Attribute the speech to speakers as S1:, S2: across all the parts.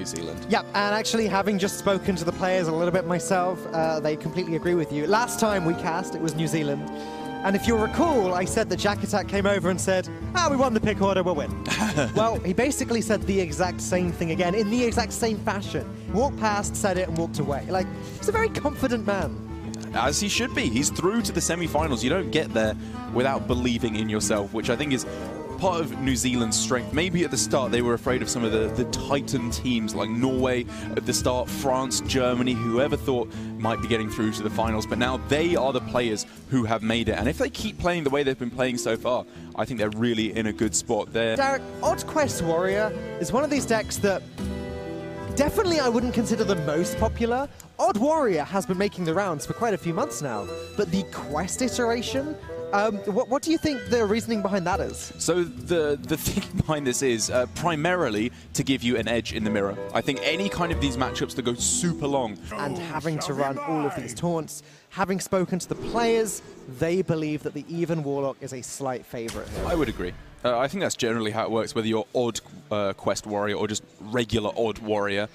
S1: Zealand.
S2: Yeah, and actually having just spoken to the players a little bit myself, they completely agree with you. Last time we cast, it was New Zealand. And if you'll recall, I said that Jack Attack came over and said, we won the pick order, we'll win. Well, he basically said the exact same thing again, in the exact same fashion. Walked past, said it, and walked away. Like, he's a very confident man.
S1: As he should be. He's through to the semi-finals. You don't get there without believing in yourself, which I think is part of New Zealand's strength. Maybe at the start they were afraid of some of the Titan teams like Norway at the start, France, Germany, whoever thought might be getting through to the finals. But now they are the players who have made it. And if they keep playing the way they've been playing so far, I think they're really in a good spot there.
S2: Derek, Odd Quest Warrior is one of these decks that definitely I wouldn't consider the most popular. Odd Warrior has been making the rounds for quite a few months now, but the Quest iteration, what do you think the reasoning behind that is?
S1: So the thing behind this is primarily to give you an edge in the mirror. I think any kind of these matchups that go super long.
S2: And having to run all of these taunts, having spoken to the players, they believe that the Even Warlock is a slight favorite here.
S1: I would agree. I think that's generally how it works, whether you're Odd Quest Warrior or just regular Odd Warrior.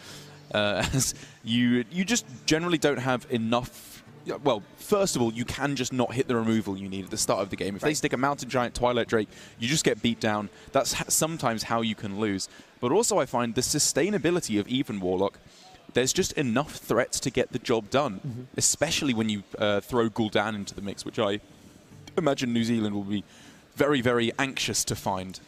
S1: As you just generally don't have enough. Well, first of all, you can just not hit the removal you need at the start of the game. If they stick a Mountain Giant Twilight Drake, you just get beat down. That's sometimes how you can lose. But also I find the sustainability of Even Warlock, there's just enough threats to get the job done, especially when you throw Gul'dan into the mix, which I imagine New Zealand will be very, very anxious to find.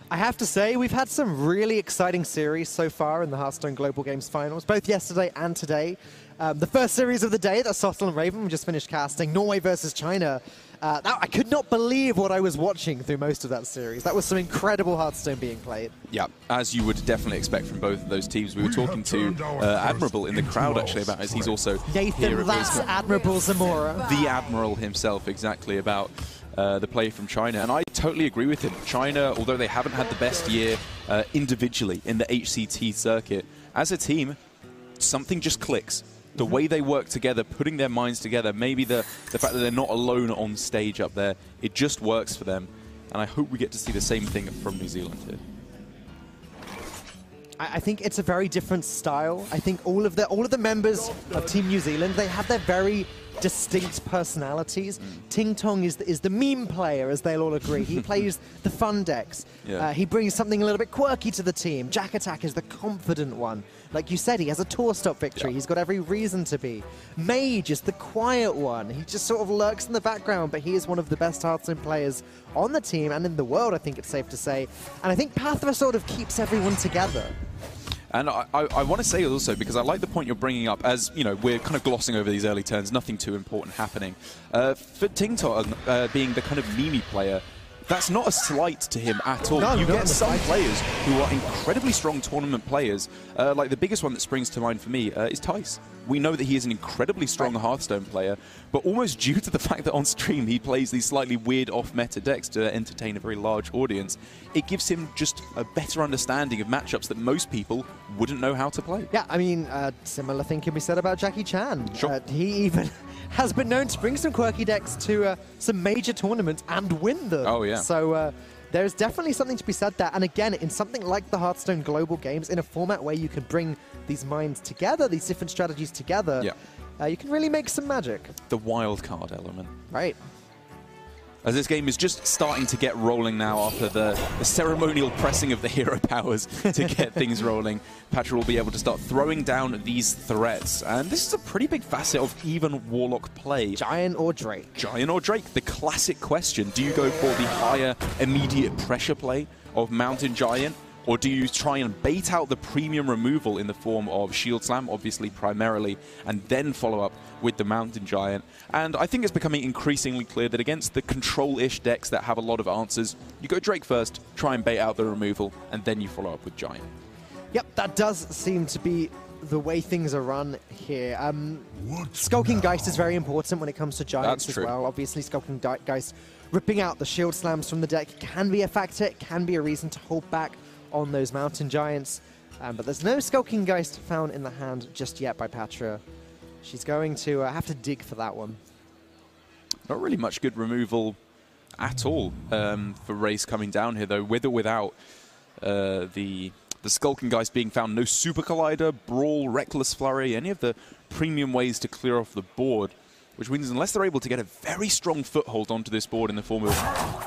S2: I have to say, we've had some really exciting series so far in the Hearthstone Global Games Finals, both yesterday and today. The first series of the day, that's Sottle and Raven, we just finished casting, Norway versus China. I could not believe what I was watching through most of that series. That was some incredible Hearthstone being played. Yeah,
S1: as you would definitely expect from both of those teams. We were talking to Admirable in the crowd, actually, about as he's also
S2: Nathan, that's Admirable Zamora.
S1: The Admiral himself, exactly, about the play from China. And I totally agree with him. China, although they haven't had the best year individually in the HCT circuit, as a team, something just clicks. The way they work together, putting their minds together, maybe the fact that they're not alone on stage up there, it just works for them. And I hope we get to see the same thing from New Zealand here.
S2: I think it's a very different style. I think all of the members of Team New Zealand, they have their very distinct personalities. Ting Tong is the meme player, as they'll all agree. He plays the fun decks. Yeah. He brings something a little bit quirky to the team. Jack Attack is the confident one. Like you said, he has a tour stop victory. Yeah. He's got every reason to be. Mage is the quiet one. He just sort of lurks in the background, but he is one of the best Hearthstone players on the team and in the world, I think it's safe to say. And I think Pathra sort of keeps everyone together.
S1: And I want to say also, because I like the point you're bringing up, as you know, we're kind of glossing over these early turns, nothing too important happening. For Ting Tong being the kind of meme player, that's not a slight to him at all. You get some players who are incredibly strong tournament players. Like the biggest one that springs to mind for me is Tice. We know that he is an incredibly strong Hearthstone player, but almost due to the fact that on stream he plays these slightly weird off-meta decks to entertain a very large audience, it gives him just a better understanding of matchups that most people wouldn't know how to play.
S2: Yeah, I mean, similar thing can be said about Jackie Chan.
S1: Sure.
S2: He even has been known to bring some quirky decks to some major tournaments and win them.
S1: Oh, yeah.
S2: So there's definitely something to be said there. And again, in something like the Hearthstone Global Games, in a format where you can bring these minds together, these different strategies together, you can really make some magic.
S1: The wild card element.
S2: Right.
S1: As this game is just starting to get rolling now after the ceremonial pressing of the hero powers to get things rolling, Patra will be able to start throwing down these threats. And this is a pretty big facet of Even Warlock play.
S2: Giant or Drake?
S1: Giant or Drake, the classic question. Do you go for the higher immediate pressure play of Mountain Giant? Or do you try and bait out the premium removal in the form of Shield Slam, obviously primarily, and then follow up with the Mountain Giant? And I think it's becoming increasingly clear that against the control-ish decks that have a lot of answers, you go Drake first, try and bait out the removal, and then you follow up with Giant.
S2: Yep, that does seem to be the way things are run here. Skulking Geist is very important when it comes to Giants as well. Obviously, Skulking Geist ripping out the Shield Slams from the deck can be a factor, it can be a reason to hold back on those Mountain Giants, but there's no Skulking Geist found in the hand just yet by Patra. She's going to have to dig for that one.
S1: Not really much good removal at all for Race coming down here, though, with or without the The Skulking Geist being found, no Super Collider, Brawl, Reckless Flurry, any of the premium ways to clear off the board, which means unless they're able to get a very strong foothold onto this board in the form of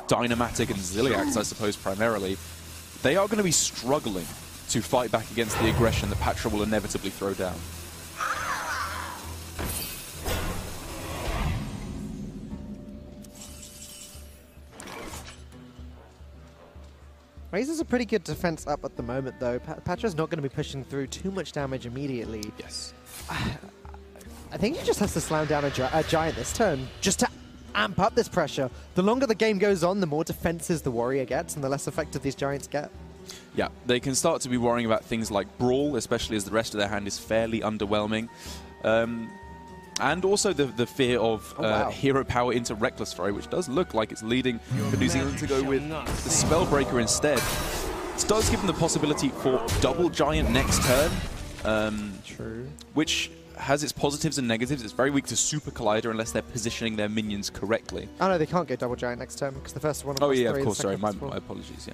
S1: Dynamatic and Zilliax, I suppose, primarily, they are going to be struggling to fight back against the aggression that Patra will inevitably throw down.
S2: Razor's a pretty good defense up at the moment, though. Patra's not going to be pushing through too much damage immediately.
S1: Yes.
S2: I think he just has to slam down a Giant this turn, just to amp up this pressure. The longer the game goes on, the more defenses the Warrior gets, and the less effective these Giants get.
S1: Yeah, they can start to be worrying about things like Brawl, especially as the rest of their hand is fairly underwhelming. And also the fear of Hero Power into Reckless Flurry, which does look like it's leading for New Zealand to go with the Spellbreaker instead. This does give them the possibility for double Giant next turn.
S2: True.
S1: Which has its positives and negatives. It's very weak to Super Collider unless they're positioning their minions correctly.
S2: Oh no, they can't go double Giant next turn because the first one.
S1: Oh yeah, of course. Sorry, my apologies. Yeah.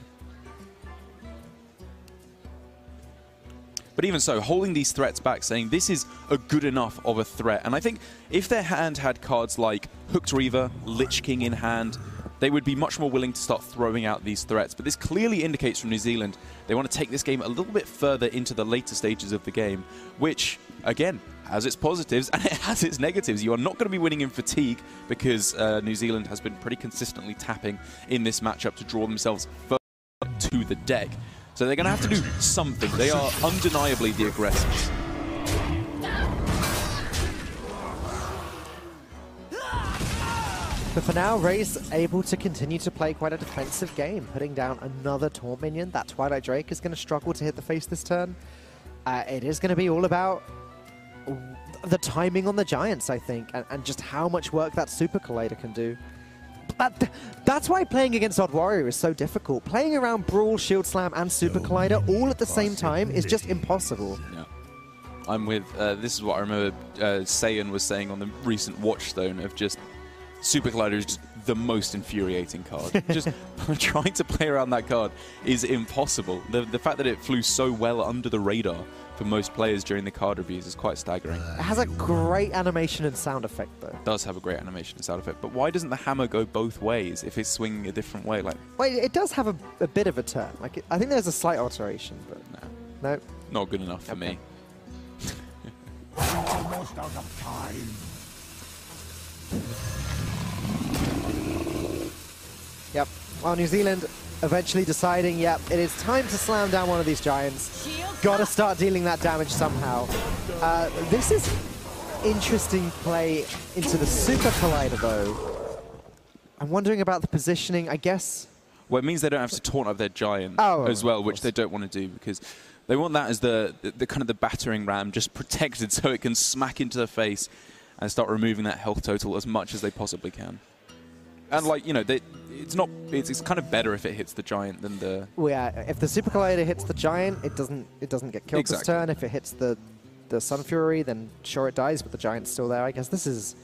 S1: But even so, holding these threats back, saying this is a good enough of a threat. And I think if their hand had cards like Hooked Reaver, Lich King in hand, they would be much more willing to start throwing out these threats. But this clearly indicates from New Zealand they want to take this game a little bit further into the later stages of the game, which, again, has its positives and it has its negatives. You are not going to be winning in fatigue because New Zealand has been pretty consistently tapping in this matchup to draw themselves further to the deck. So they're going to have to do something. They are undeniably the aggressors.
S2: But for now, Ray's able to continue to play quite a defensive game, putting down another Taunt minion. That Twilight Drake is going to struggle to hit the face this turn. It is going to be all about the timing on the Giants, I think, and just how much work that Super Collider can do. That's why playing against Odd Warrior is so difficult. Playing around Brawl, Shield Slam, and Super Collider all at the same time is just impossible.
S1: Yeah. I'm with, this is what I remember Saiyan was saying on the recent Watchstone of just, Super Collider is just the most infuriating card. Just trying to play around that card is impossible. The fact that it flew so well under the radar for most players during the card reviews is quite staggering.
S2: It has a great animation and sound effect, though.
S1: It does have a great animation and sound effect, but why doesn't the hammer go both ways if it's swinging a different way? Like,
S2: well, it does have a bit of a turn. Like I think there's a slight alteration, but no.
S1: Not good enough for me.
S3: Almost out of time.
S2: Yep. Well, New Zealand eventually deciding, yep, it is time to slam down one of these Giants. Gotta start dealing that damage somehow. This is interesting play into the Super Collider, though. I'm wondering about the positioning, I guess.
S1: Well, it means they don't have to taunt up their Giant as well, which they don't want to do because they want that as the kind of the battering ram just protected so it can smack into the face and start removing that health total as much as they possibly can. And like, you know, it's kind of better if it hits the Giant than the...
S2: Well, yeah, if the Super Collider hits the Giant, it doesn't get killed this turn. If it hits the Sun Fury, then sure it dies, but the Giant's still there. I guess this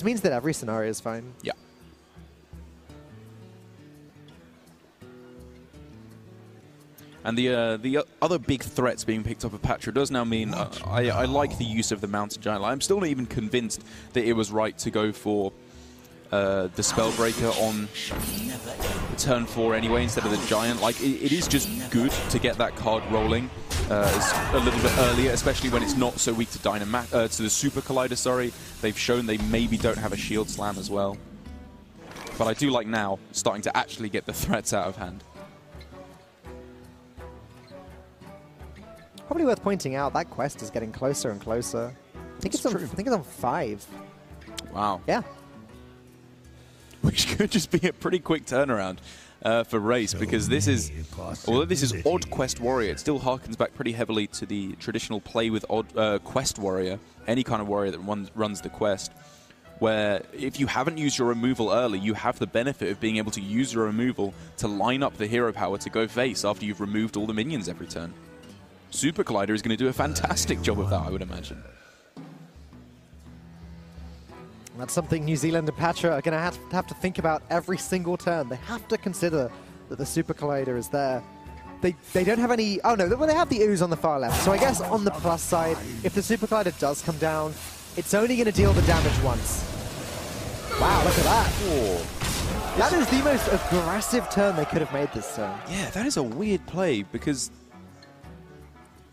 S2: means that every scenario is fine.
S1: Yeah. And the other big threats being picked up of Patra does now mean I like the use of the Mountain Giant. I'm still not even convinced that it was right to go for the Spellbreaker on turn 4 anyway instead of the Giant. Like, it is just good to get that card rolling a little bit earlier, especially when it's not so weak to to the Super Collider, sorry. They've shown they maybe don't have a Shield Slam as well. But I do like now starting to actually get the threats out of hand.
S2: Probably worth pointing out, that quest is getting closer and closer. I think it's on 5.
S1: Wow.
S2: Yeah.
S1: Which could just be a pretty quick turnaround for Race, because this is, although this is Odd Quest Warrior, it still harkens back pretty heavily to the traditional play with Odd Quest Warrior, any kind of warrior that runs the quest, where if you haven't used your removal early, you have the benefit of being able to use your removal to line up the hero power to go face after you've removed all the minions every turn. Super Collider is going to do a fantastic job of that, I would imagine.
S2: That's something New Zealand and Patra are going to have to think about every single turn. They have to consider that the Super Collider is there. They don't have any... Oh, no, well, they have the ooze on the far left. So I guess on the plus side, if the Super Collider does come down, it's only going to deal the damage once. Wow, look at that.
S1: Oh.
S2: That is the most aggressive turn they could have made this turn.
S1: Yeah, that is a weird play because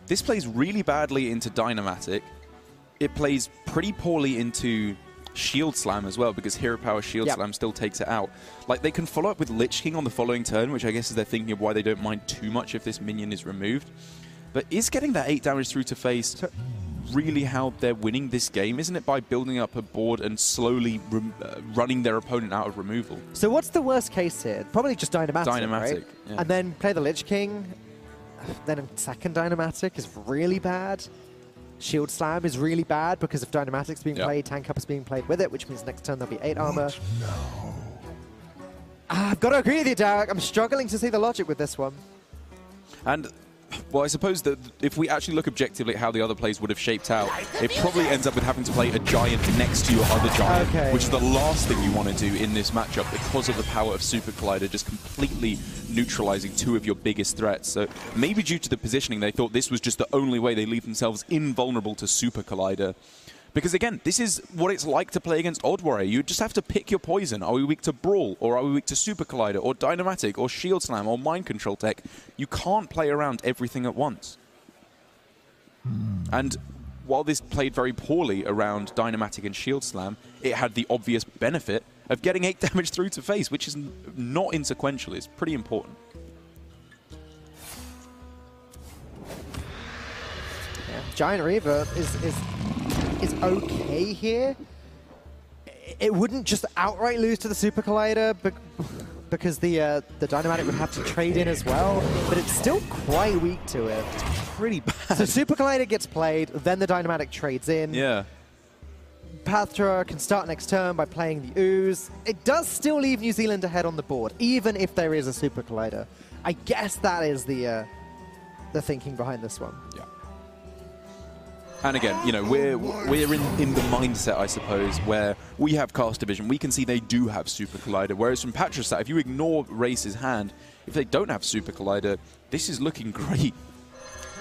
S1: this plays really badly into Dynamatic. It plays pretty poorly into Shield Slam as well, because Hero Power Shield Slam still takes it out. Like, they can follow up with Lich King on the following turn, which I guess is their thinking of why they don't mind too much if this minion is removed. But is getting that 8 damage through to face really how they're winning this game? Isn't it by building up a board and slowly running their opponent out of removal?
S2: So what's the worst case here? Probably just Dynamatic, right?
S1: Yeah.
S2: And then play the Lich King. Then second Dynamatic is really bad. Shield Slam is really bad because if Dynamatic's being played, Tank Up is being played with it, which means next turn there'll be 8 armor. I've got to agree with you, Derek. I'm struggling to see the logic with this one.
S1: And, well, I suppose that if we actually look objectively at how the other plays would have shaped out, it probably ends up with having to play a giant next to your other giant, which is the last thing you want to do in this matchup because of the power of Super Collider just completely neutralizing 2 of your biggest threats. So maybe due to the positioning, they thought this was just the only way they leave themselves invulnerable to Super Collider. Because again, this is what it's like to play against Odd Warrior. You just have to pick your poison. Are we weak to Brawl, or are we weak to Super Collider, or Dynamatic, or Shield Slam, or Mind Control Tech? You can't play around everything at once. And while this played very poorly around Dynamatic and Shield Slam, it had the obvious benefit of getting 8 damage through to face, which is not insequential. It's pretty important.
S2: Yeah. Giant Reaver is okay here. It wouldn't just outright lose to the Super Collider because the Dynamatic would have to trade in as well, but it's still quite weak to it.
S1: It's pretty bad.
S2: So Super Collider gets played, then the Dynamatic trades in.
S1: Yeah.
S2: Pathra can start next turn by playing the Ooze. It does still leave New Zealand ahead on the board, even if there is a Super Collider. I guess that is the thinking behind this one.
S1: Yeah. And again, you know, we're in the mindset, I suppose, where we have Caster Vision. We can see they do have Super Collider. Whereas from Patra's side, if you ignore Race's hand, if they don't have Super Collider, this is looking great.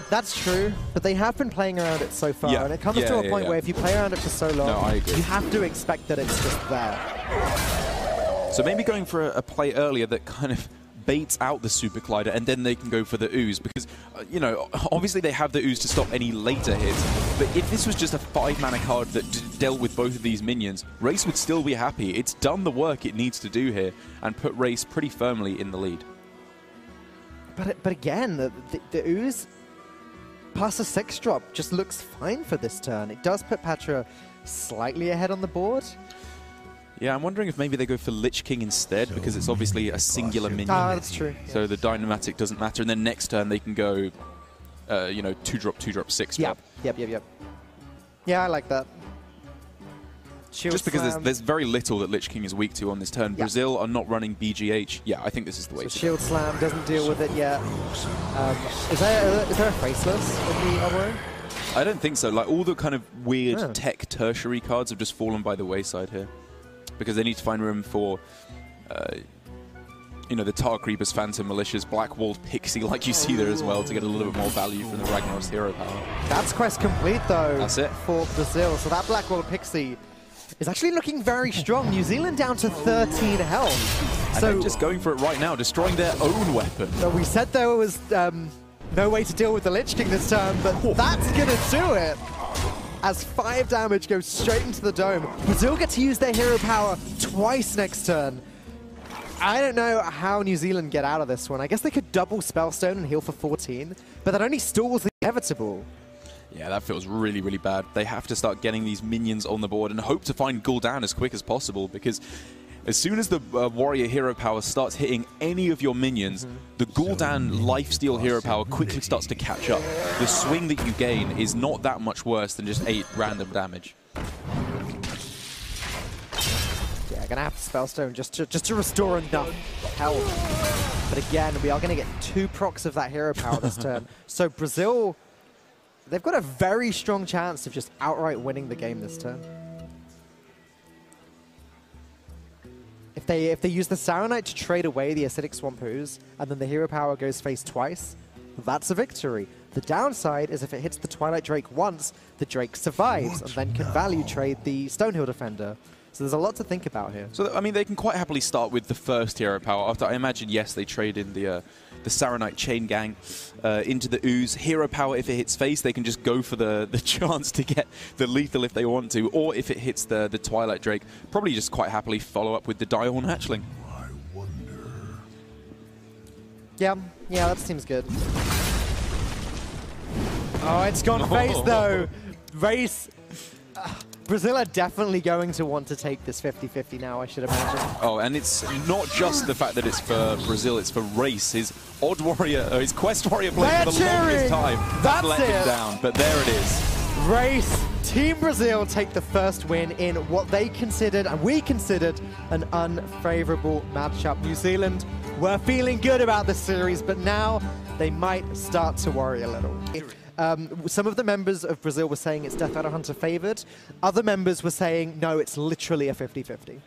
S2: That's true, but they have been playing around it so far, and it comes to a point where if you play around it for so long, you have to expect that it's just there.
S1: So maybe going for a play earlier that kind of baits out the Super Collider, and then they can go for the Ooze, because, you know, obviously they have the Ooze to stop any later hits, but if this was just a 5-mana card that dealt with both of these minions, Race would still be happy. It's done the work it needs to do here, and put Race pretty firmly in the lead.
S2: But again, the Ooze plus a 6-drop just looks fine for this turn. It does put Patra slightly ahead on the board.
S1: Yeah, I'm wondering if maybe they go for Lich King instead, because it's obviously a singular minion.
S2: Ah, that's true.
S1: So the Dynamatic doesn't matter, and then next turn they can go, you know, 2-drop, 2-drop, 6-drop.
S2: Yep. Yeah, I like that. Shield
S1: Just because
S2: Slam.
S1: there's very little that Lich King is weak to on this turn. Brazil are not running BGH. Yeah, I think this is the way.
S2: So Shield Slam doesn't deal with it yet. Is there a Faceless in the Oblong?
S1: I don't think so. Like, all the kind of weird tech tertiary cards have just fallen by the wayside here, because they need to find room for, you know, the Tar Creepers, Phantom Militias, Black Walled Pixie, like you see there as well, to get a little bit more value from the Ragnaros hero power.
S2: That's quest complete, though.
S1: That's it.
S2: For Brazil. So that Black Walled Pixie is actually looking very strong. New Zealand down to 13 health.
S1: And they're just going for it right now, destroying their own weapon.
S2: So we said there was no way to deal with the Lich King this turn, but that's going to do it. As 5 damage goes straight into the dome. Brazil get to use their hero power twice next turn. I don't know how New Zealand get out of this one. I guess they could double Spellstone and heal for 14, but that only stalls the inevitable.
S1: Yeah, that feels really, really bad. They have to start getting these minions on the board and hope to find Gul'dan as quick as possible, because as soon as the warrior hero power starts hitting any of your minions, the Gul'dan lifesteal hero power quickly starts to catch up. The swing that you gain is not that much worse than just 8 random damage.
S2: Yeah, gonna have to Spellstone just to restore enough health. But again, we are gonna get 2 procs of that hero power this turn. So Brazil, they've got a very strong chance of just outright winning the game this turn. If they use the Saronite to trade away the Acidic Swamp Ooze, and then the Hero Power goes face twice, that's a victory. The downside is if it hits the Twilight Drake once, the Drake survives and then can value trade the Stonehill Defender. So there's a lot to think about here.
S1: So, I mean, they can quite happily start with the first Hero Power. After, I imagine, yes, they trade in the Saronite Chain Gang into the Ooze. Hero Power, if it hits face, they can just go for the chance to get the lethal if they want to. Or if it hits the Twilight Drake, probably just quite happily follow up with the Direhorn Hatchling.
S3: I wonder.
S2: Yeah, that seems good. Oh, it's gone face, though. Race. Brazil are definitely going to want to take this 50-50 now, I should imagine.
S1: Oh, and it's not just the fact that it's for Brazil, it's for Race. His Odd Warrior, his Quest Warrior played for the longest time.
S2: That's
S1: let him down, but there it is.
S2: Race. Team Brazil take the first win in what they considered, and we considered, an unfavorable matchup. New Zealand were feeling good about this series, but now they might start to worry a little. Some of the members of Brazil were saying it's Death Adder Hunter favored. Other members were saying, no, it's literally a 50-50.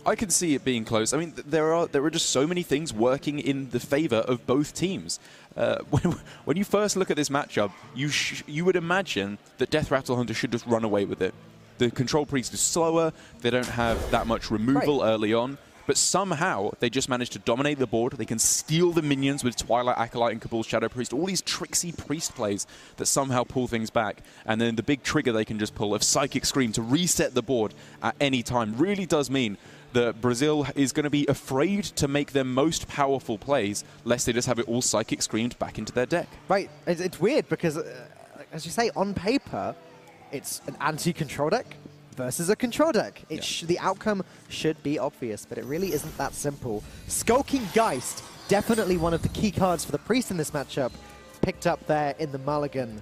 S1: I can see it being close. I mean, there are just so many things working in the favor of both teams. When you first look at this matchup, you would imagine that Death Rattle Hunter should just run away with it. The Control Priest is slower. They don't have that much removal early on. But somehow, they just managed to dominate the board. They can steal the minions with Twilight Acolyte and Cabal's Shadow Priest. All these tricksy priest plays that somehow pull things back. And then the big trigger they can just pull of Psychic Scream to reset the board at any time really does mean that Brazil is going to be afraid to make their most powerful plays, lest they just have it all Psychic Screamed back into their deck.
S2: Right. It's weird because, as you say, on paper, it's an anti-control deck versus a control deck. The outcome should be obvious, but it really isn't that simple. Skulking Geist, definitely one of the key cards for the Priest in this matchup, picked up there in the mulligan.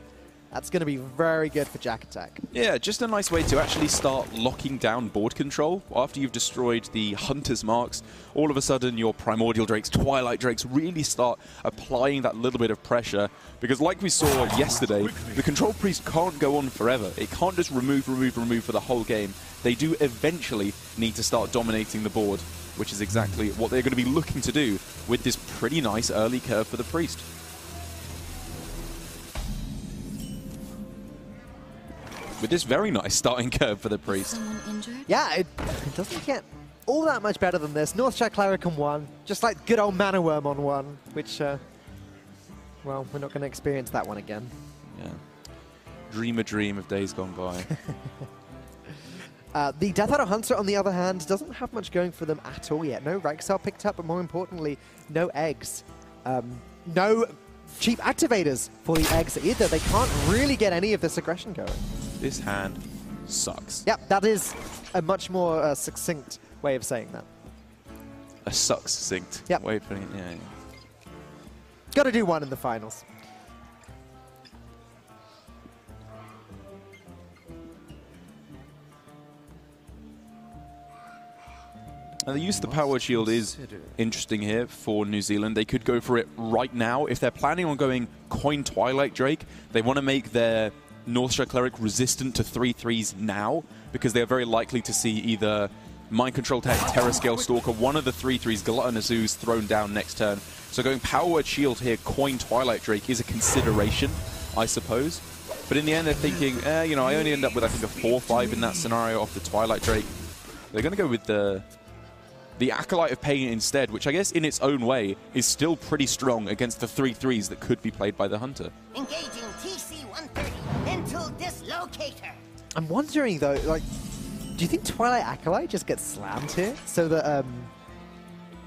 S2: That's going to be very good for Jack Attack.
S1: Yeah, just a nice way to actually start locking down board control. After you've destroyed the Hunter's Marks, all of a sudden your Primordial Drakes, Twilight Drakes really start applying that little bit of pressure. Because like we saw yesterday, the Control Priest can't go on forever. It can't just remove for the whole game. They do eventually need to start dominating the board, which is exactly what they're going to be looking to do with this pretty nice early curve for the Priest. With this very nice starting curve for the Priest.
S4: Someone injured?
S2: Yeah, it doesn't get all that much better than this. Northshire Cleric on 1, just like good old Mana Worm on 1, which, well, we're not going to experience that one again.
S1: Yeah. Dream a dream of days gone by.
S2: The Death Adder Hunter, on the other hand, doesn't have much going for them at all yet. No Rexar picked up, but more importantly, no eggs. No cheap activators for the eggs either. They can't really get any of this aggression going.
S1: This hand sucks.
S2: Yep, that is a much more succinct way of saying that.
S1: A succinct way of putting it, yeah.
S2: Got to do one in the finals.
S1: Now, the use of the Power Shield is interesting here for New Zealand. They could go for it right now. If they're planning on going Coin Twilight Drake, they want to make their Northshire Cleric resistant to 3/3s now, because they are very likely to see either Mind Control Tech, Terrascale Stalker, one of the 3/3s, Gluttonous Ooze thrown down next turn. So going Power Word Shield here, Coin Twilight Drake is a consideration, I suppose. But in the end, they're thinking, you know, I only end up with, I think, a 4/5 in that scenario off the Twilight Drake. They're going to go with the Acolyte of Pain instead, which I guess in its own way is still pretty strong against the 3/3s that could be played by the Hunter.
S5: Engaging TC-130, mental dislocator.
S2: I'm wondering though, like, do you think Twilight Acolyte just gets slammed here? So that,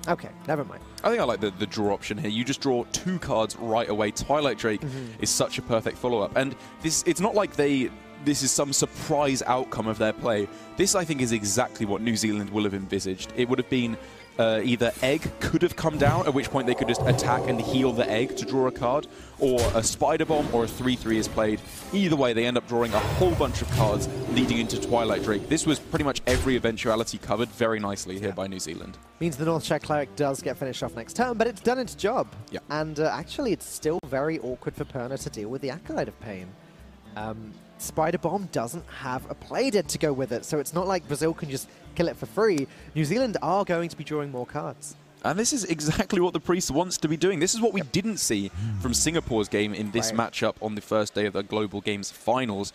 S2: okay, never mind.
S1: I think I like the draw option here. You just draw 2 cards right away. Twilight Drake is such a perfect follow-up. And it's not like this is some surprise outcome of their play. This, I think, is exactly what New Zealand will have envisaged. It would have been either Egg could have come down, at which point they could just attack and heal the Egg to draw a card, or a Spider Bomb or a 3/3 is played. Either way, they end up drawing a whole bunch of cards leading into Twilight Drake. This was pretty much every eventuality covered very nicely here by New Zealand.
S2: Means the Northshire Cleric does get finished off next turn, but it's done its job. And actually, it's still very awkward for Perna to deal with the Acolyte of Pain. Spider Bomb doesn't have a play dead to go with it, so it's not like Brazil can just kill it for free. New Zealand are going to be drawing more cards.
S1: And this is exactly what the Priest wants to be doing. This is what we didn't see from Singapore's game in this matchup on the first day of the Global Games finals,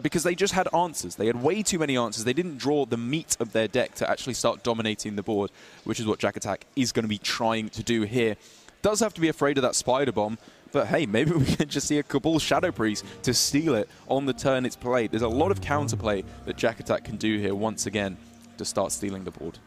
S1: because they just had answers. They had way too many answers. They didn't draw the meat of their deck to actually start dominating the board, which is what Jack Attack is going to be trying to do here. Does have to be afraid of that Spider Bomb, but hey, maybe we can just see a Cabal Shadow Priest to steal it on the turn it's played. There's a lot of counterplay that Jack Attack can do here once again to start stealing the board.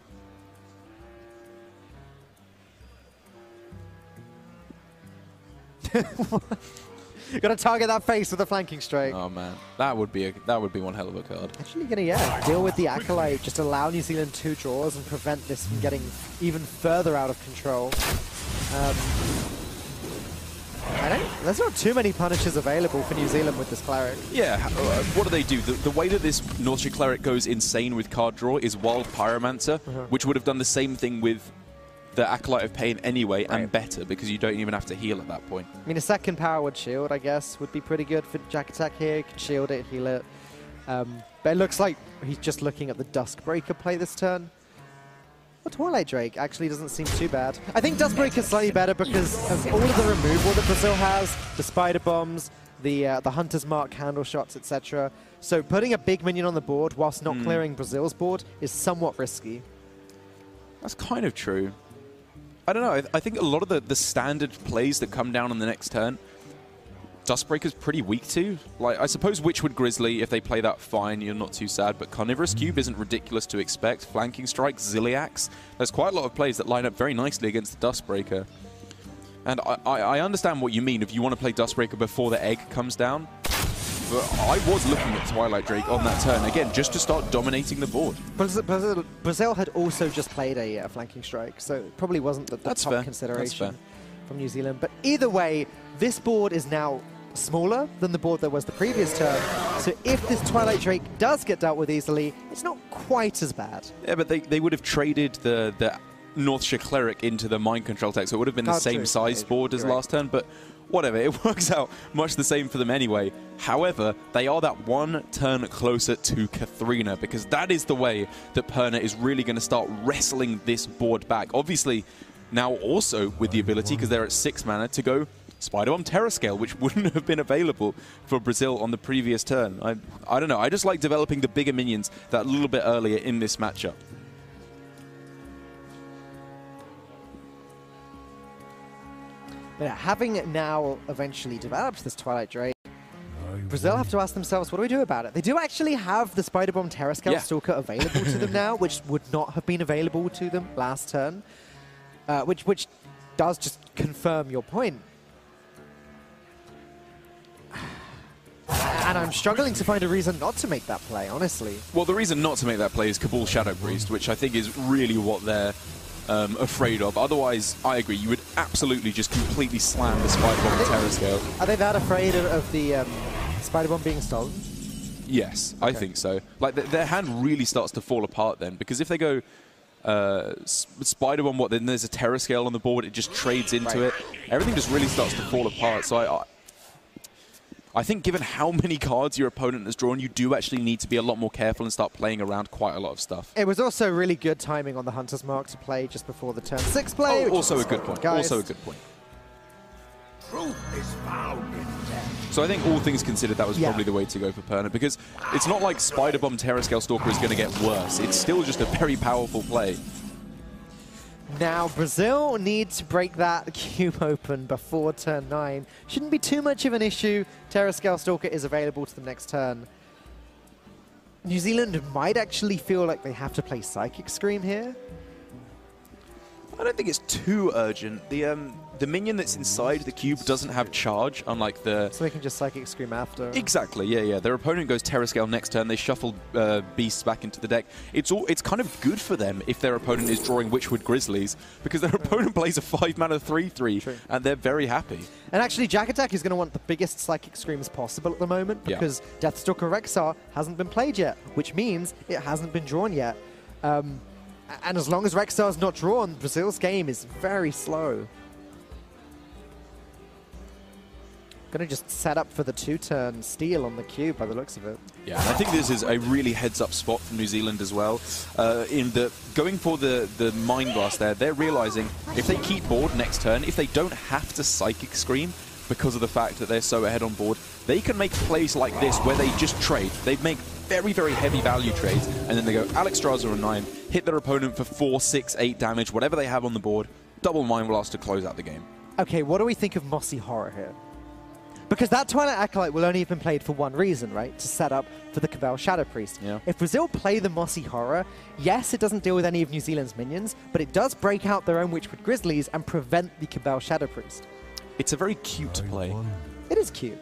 S2: You got to target that face with a flanking strike.
S1: Oh man, that would be one hell of a card.
S2: Actually gonna deal with the Acolyte, just allow New Zealand 2 draws and prevent this from getting even further out of control. There's not too many punishes available for New Zealand with this Cleric.
S1: Yeah, what do? The way that this Northshire Cleric goes insane with card draw is Wild Pyromancer, which would have done the same thing with the Acolyte of Pain anyway, and better, because you don't even have to heal at that point.
S2: I mean, a second Powerwood Shield, I guess, would be pretty good for Jack Attack here. You can shield it, heal it. But it looks like he's just looking at the Duskbreaker play this turn. Well, Twilight Drake actually doesn't seem too bad. I think Duskbreaker is slightly better because of all of the removal that Brazil has, the Spider Bombs, the Hunter's Mark, Candle Shots, etc. So putting a big minion on the board whilst not clearing Brazil's board is somewhat risky.
S1: That's kind of true. I don't know. I think a lot of the standard plays that come down on the next turn, Duskbreaker's pretty weak to. Like, I suppose Witchwood Grizzly, if they play that, fine, you're not too sad. But Carnivorous Cube isn't ridiculous to expect. Flanking Strike, Ziliax. There's quite a lot of plays that line up very nicely against the Duskbreaker. And I understand what you mean if you want to play Duskbreaker before the egg comes down. But I was looking at Twilight Drake on that turn, again, just to start dominating the board.
S2: Brazil had also just played a flanking strike, so it probably wasn't the top consideration from New Zealand. But either way, this board is now smaller than the board that was the previous turn. So if this Twilight Drake does get dealt with easily, it's not quite as bad.
S1: Yeah, but they would have traded the Northshire Cleric into the Mind Control tech, so it would have been the same size board as last turn. But whatever, it works out much the same for them anyway. However, they are that one turn closer to Katharina, because that is the way that Perna is really going to start wrestling this board back. Obviously, now also with the ability, because they're at 6 mana, to go Spider Bomb Terrascale, which wouldn't have been available for Brazil on the previous turn. I don't know, I just like developing the bigger minions that little bit earlier in this matchup.
S2: But having now eventually developed this Twilight Drake, Brazil have to ask themselves, what do we do about it? They do actually have the Spider Bomb Terrascale Stalker available to them now, which would not have been available to them last turn, which does just confirm your point. And I'm struggling to find a reason not to make that play, honestly.
S1: Well, the reason not to make that play is Cabal Shadow Priest, which I think is really what they're afraid of. Otherwise, I agree, you would absolutely just completely slam the Spider Bomb Terrascale.
S2: Are they that afraid of the Spider Bomb being stolen?
S1: Yes, I think so. Like, their hand really starts to fall apart then, because if they go Spider Bomb, then there's a Terrascale on the board, it just trades into it. Everything just really starts to fall apart. So I think given how many cards your opponent has drawn, you do actually need to be a lot more careful and start playing around quite a lot of stuff.
S2: It was also really good timing on the Hunter's Mark to play just before the turn 6 play.
S1: Oh, also a good point. Also a good point.
S5: Truth is found in death.
S1: So I think all things considered, that was probably the way to go for Perna, because it's not like Spider Bomb Terrascale Stalker is going to get worse. It's still just a very powerful play.
S2: Now, Brazil needs to break that cube open before turn 9. Shouldn't be too much of an issue. Terrascale Stalker is available to the next turn. New Zealand might actually feel like they have to play Psychic Scream here.
S1: I don't think it's too urgent. The minion that's inside the cube doesn't have charge, unlike the...
S2: So they can just Psychic Scream after.
S1: Exactly, yeah. Their opponent goes Terrascale next turn, they shuffle Beasts back into the deck. It's kind of good for them if their opponent is drawing Witchwood Grizzlies, because their opponent plays a 5-mana 3/3, and they're very happy.
S2: And actually, Jack Attack is going to want the biggest Psychic Screams possible at the moment, because Deathstalker Rexar hasn't been played yet, which means it hasn't been drawn yet. And as long as Rexar's not drawn, Brazil's game is very slow. Going to just set up for the 2-turn steal on the cube by the looks of it.
S1: Yeah, and I think this is a really heads-up spot for New Zealand as well. In the going for the Mind Blast there, they're realizing if they keep board next turn, if they don't have to Psychic Scream because of the fact that they're so ahead on board, they can make plays like this where they just trade. They make very, very heavy value trades, and then they go Alexstrasza on 9, hit their opponent for 4, 6, 8 damage, whatever they have on the board, double Mind Blast to close out the game.
S2: Okay, what do we think of Mossy Horror here? Because that Twilight Acolyte will only have been played for one reason, right? To set up for the Cabal Shadow Priest.
S1: Yeah.
S2: If Brazil play the Mossy Horror, yes, it doesn't deal with any of New Zealand's minions, but it does break out their own Witchwood Grizzlies and prevent the Cabal Shadow Priest.
S1: It's a very cute play.
S2: It is cute.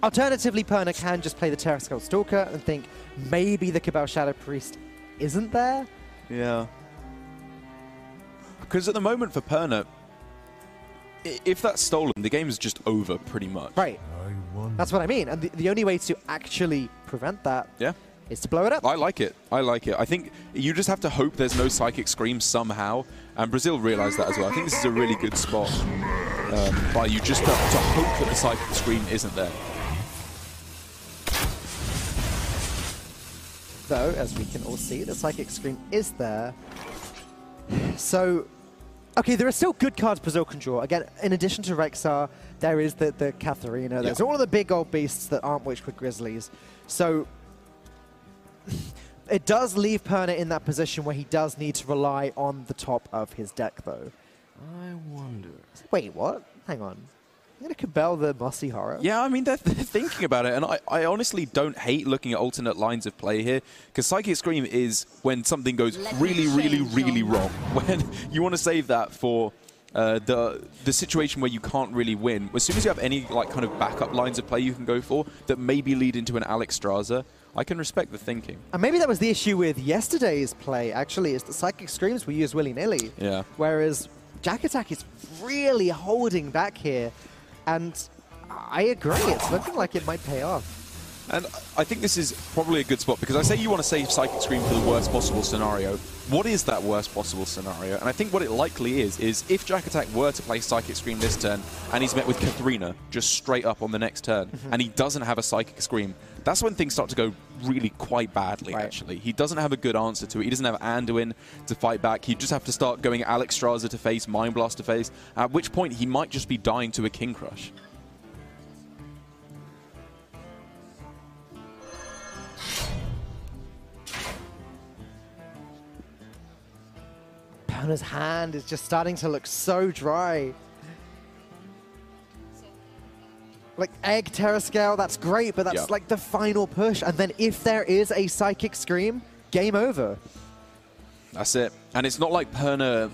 S2: Alternatively, Perna can just play the Terrascale Stalker and think maybe the Cabal Shadow Priest isn't there.
S1: Yeah. Because at the moment for Perna, if that's stolen, the game is just over pretty much.
S2: Right. That's what I mean. And the only way to actually prevent that is to blow it up.
S1: I like it. I like it. I think you just have to hope there's no Psychic Scream somehow. And Brazil realized that as well. I think this is a really good spot. But you just have to hope that the Psychic Scream isn't there.
S2: Though, as we can all see, the Psychic Scream is there. So, okay, there are still good cards Brazil can draw. Again, in addition to Rexar, there is the Katharina. There's all of the big old beasts that aren't Witchwood Grizzlies. So, it does leave Perna in that position where he does need to rely on the top of his deck, though.
S5: I wonder.
S2: Wait, what? Hang on. You're going to Cabal the Mossy Horror?
S1: Yeah, I mean, they're thinking about it, and I honestly don't hate looking at alternate lines of play here, because Psychic Scream is when something goes really, really, really wrong. When you want to save that for the situation where you can't really win. As soon as you have any like kind of backup lines of play you can go for that maybe lead into an Alexstrasza, I can respect the thinking.
S2: And maybe that was the issue with yesterday's play, actually, is that Psychic Screams were used willy-nilly.
S1: Yeah.
S2: Whereas Jack Attack is really holding back here. And I agree, it's looking like it might pay off.
S1: And I think this is probably a good spot, because I say you want to save Psychic Scream for the worst possible scenario. What is that worst possible scenario? And I think what it likely is if Jack Attack were to play Psychic Scream this turn, and he's met with Katharina just straight up on the next turn, and he doesn't have a Psychic Scream, that's when things start to go really quite badly, actually. He doesn't have a good answer to it. He doesn't have Anduin to fight back. He'd just have to start going Alexstrasza to face, Mind Blast to face, at which point he might just be dying to a King Crush.
S2: Perna's hand is just starting to look so dry. Like Egg Terrascale, that's great, but that's like the final push. And then if there is a Psychic Scream, game over.
S1: That's it. And it's not like Perna,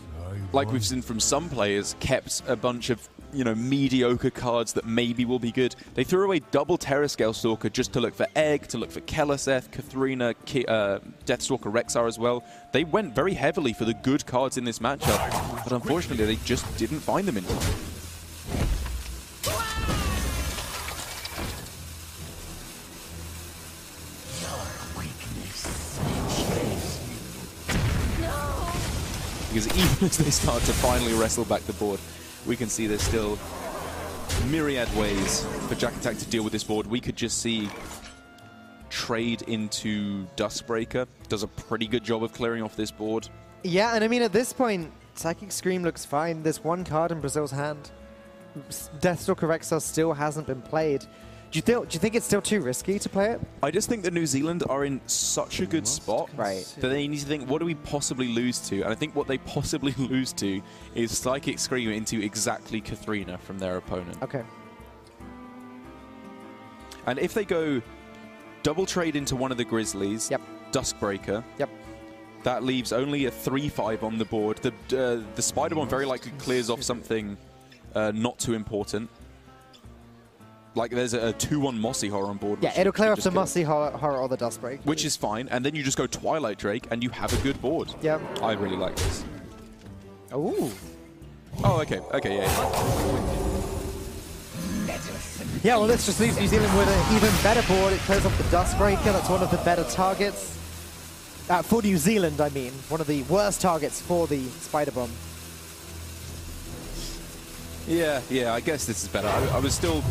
S1: like we've seen from some players, kept a bunch of, you know, mediocre cards that maybe will be good. They threw away double Terrascale Stalker just to look for Egg, to look for Keleseth, Katharina, Deathstalker Rexar as well. They went very heavily for the good cards in this matchup, but unfortunately they just didn't find them in time. Because even as they start to finally wrestle back the board, we can see there's still myriad ways for Jack Attack to deal with this board. We could just see trade into Duskbreaker. Does a pretty good job of clearing off this board.
S2: Yeah, and I mean, at this point, Psychic Scream looks fine. There's one card in Brazil's hand. Deathstalker Rexar still hasn't been played. Do you think it's still too risky to play it?
S1: I just think that New Zealand are in such a good spot that they need to think, what do we possibly lose to? And I think what they possibly lose to is Psychic Scream into exactly Katharina from their opponent.
S2: Okay.
S1: And if they go double trade into one of the Grizzlies, Duskbreaker, that leaves only a 3-5 on the board. The Spider-Bomb very likely clears off something not too important. Like there's a 2-1 Mossy Horror on board.
S2: Yeah, it'll clear off the Mossy Horror or the Duskbreaker.
S1: Which is fine, and then you just go Twilight Drake and you have a good board.
S2: Yeah.
S1: I really like this.
S2: Ooh.
S1: Oh, okay. Okay, yeah.
S2: Yeah, well, this just leaves New Zealand with an even better board. It clears off the Duskbreaker. That's one of the better targets. For New Zealand, I mean. One of the worst targets for the Spider-Bomb.
S1: Yeah, I guess this is better. I was still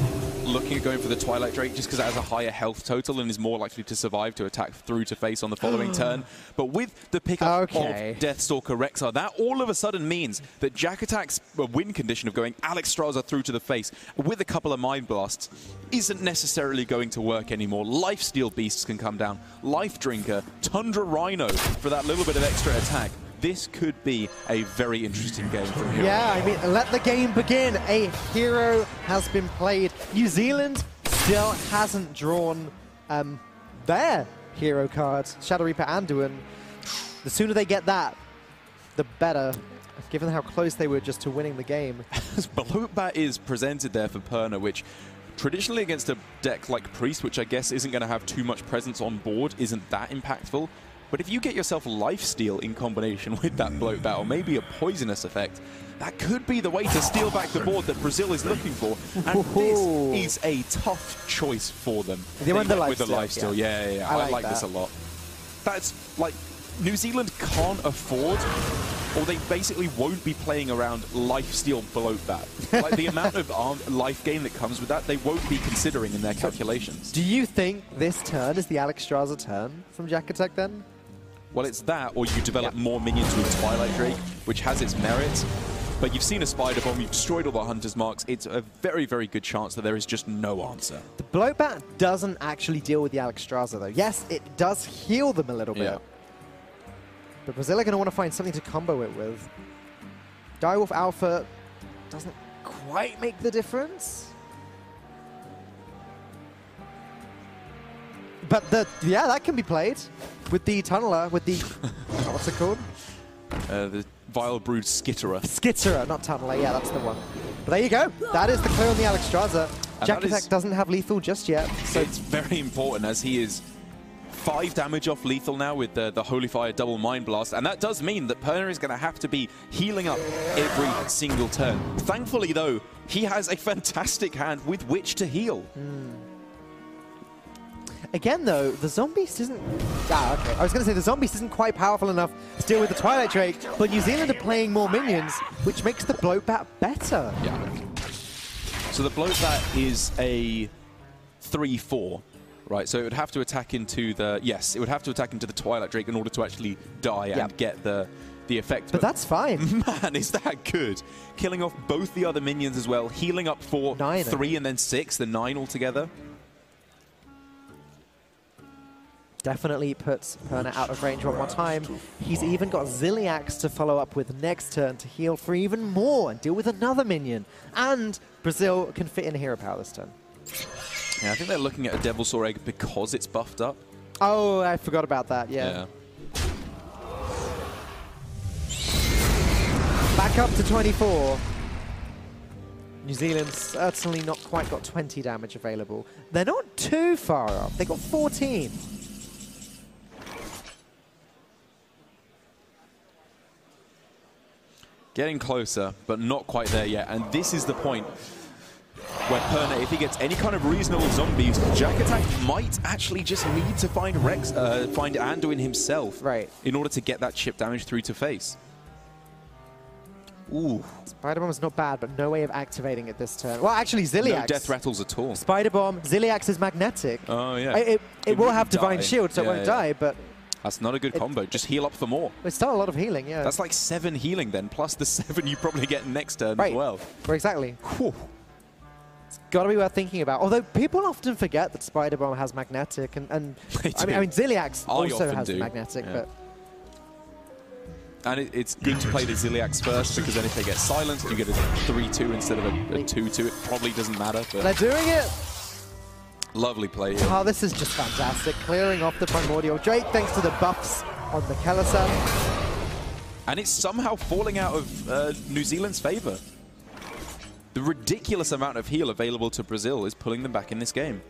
S1: looking at going for the Twilight Drake just because it has a higher health total and is more likely to survive to attack through to face on the following turn. But with the pickup of Deathstalker Rexar, that all of a sudden means that Jack Attack's win condition of going Alexstrasza through to the face with a couple of Mind Blasts isn't necessarily going to work anymore. Lifesteal Beasts can come down, Life Drinker, Tundra Rhino for that little bit of extra attack. This could be a very interesting game from here.
S2: Yeah, I mean, let the game begin. A hero has been played. New Zealand still hasn't drawn their hero cards, Shadow Reaper Anduin. The sooner they get that, the better, given how close they were just to winning the game.
S1: Bloatbat is presented there for Perna, which traditionally against a deck like Priest, which I guess isn't going to have too much presence on board, isn't that impactful. But if you get yourself Lifesteal in combination with that Bloatbat, or maybe a Poisonous effect, that could be the way to steal back the board that Brazil is looking for. And this is a tough choice for them.
S2: They went
S1: with the Lifesteal. Yeah. I like this a lot. That's like, New Zealand can't afford, or they basically won't be playing around Lifesteal Bloatbat. Like the amount of life gain that comes with that, they won't be considering in their calculations.
S2: Do you think this turn is the Alexstrasza turn from Jack Attack then?
S1: Well, it's that, or you develop more minions with Twilight Drake, which has its merits. But you've seen a Spider Bomb, you've destroyed all the Hunter's Marks. It's a very, very good chance that there is just no answer.
S2: The Bloatbat doesn't actually deal with the Alexstrasza, though. Yes, it does heal them a little bit. But Brazil are going to want to find something to combo it with. Direwolf Alpha doesn't quite make the difference. But that can be played with the Tunneler, with the, what's it called?
S1: The Vile Brood Skitterer.
S2: Skitterer, not Tunneler, yeah, that's the one. But there you go. That is the clear on the Alexstrasza. Jack Attack doesn't have lethal just yet.
S1: So it's very important, as he is 5 damage off lethal now with the Holy Fire double Mind Blast, and that does mean that Perna is going to have to be healing up every single turn. Thankfully, though, he has a fantastic hand with which to heal.
S2: Again, though, the Zombies isn't... okay. I was going to say the Zombies isn't quite powerful enough to deal with the Twilight Drake, but New Zealand are playing more minions, which makes the Bloatbat better.
S1: Yeah. So the Bloatbat is a 3/4. Right, so it would have to attack into the... Yes, it would have to attack into the Twilight Drake in order to actually die and get the effect.
S2: But that's fine.
S1: Man, is that good. Killing off both the other minions as well, healing up for 3 and then 6, the 9 altogether.
S2: Definitely puts Perna out of range one more time. He's even got Ziliax to follow up with next turn to heal for even more and deal with another minion. And Brazil can fit in hero power this turn.
S1: Yeah, I think they're looking at a Devilsaur Egg because it's buffed up.
S2: Oh, I forgot about that, yeah. Back up to 24. New Zealand's certainly not quite got 20 damage available. They're not too far off. They got 14.
S1: Getting closer, but not quite there yet. And this is the point where Perna, if he gets any kind of reasonable zombies, Jack Attack might actually just need to find find Anduin himself in order to get that chip damage through to face. Ooh.
S2: Spider Bomb is not bad, but no way of activating it this turn. Well, actually, Ziliax.
S1: No death rattles at all.
S2: Spider Bomb, Ziliax is magnetic.
S1: Oh, yeah.
S2: It will have Divine Shield, so it won't die, but...
S1: That's not a good combo. Just heal up for more.
S2: It's still a lot of healing, yeah.
S1: That's like 7 healing then, plus the 7 you probably get next turn as well.
S2: Exactly.
S1: Whew.
S2: It's got to be worth thinking about. Although people often forget that Spider Bomb has magnetic, and I mean Ziliax also has magnetic, but...
S1: And it's good to play the Ziliax first, because then if they get silenced, you get a 3-2 instead of a 2-2. It probably doesn't matter. But
S2: they're doing it!
S1: Lovely play here.
S2: Oh, this is just fantastic. Clearing off the Primordial Drake thanks to the buffs on the Kellerson.
S1: And it's somehow falling out of New Zealand's favor. The ridiculous amount of heal available to Brazil is pulling them back in this game.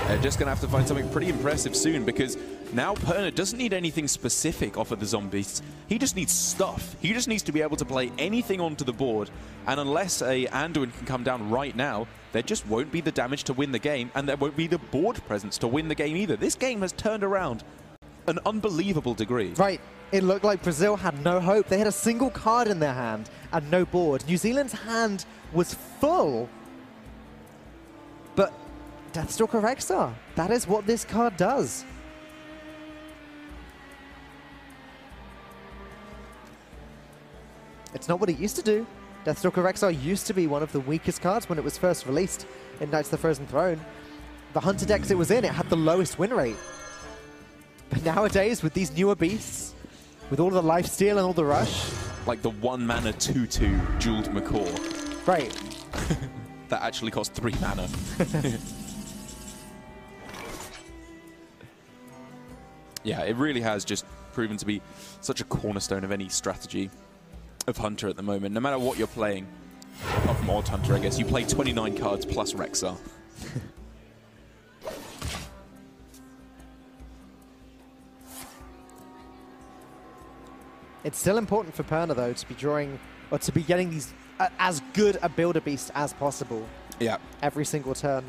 S1: They're just going to have to find something pretty impressive soon, because now Perna doesn't need anything specific off of the zombies. He just needs stuff. He just needs to be able to play anything onto the board, and unless a Anduin can come down right now, there just won't be the damage to win the game, and there won't be the board presence to win the game either. This game has turned around an unbelievable degree.
S2: Right. It looked like Brazil had no hope. They had a single card in their hand and no board. New Zealand's hand was full. But Deathstalker Rexar, that is what this card does. It's not what it used to do. Deathstalker Rexar used to be one of the weakest cards when it was first released in Knights of the Frozen Throne. The Hunter decks it was in, it had the lowest win rate. But nowadays, with these newer beasts, with all the lifesteal and all the rush.
S1: Like the 1-mana 2/2 Jeweled Macaw.
S2: Right.
S1: That actually cost 3 mana. Yeah, it really has just proven to be such a cornerstone of any strategy of Hunter at the moment. No matter what you're playing, apart from Odd Hunter, I guess, you play 29 cards plus Rexar.
S2: It's still important for Perna, though, to be drawing, or to be getting these as good a builder beast as possible.
S1: Yeah.
S2: Every single turn.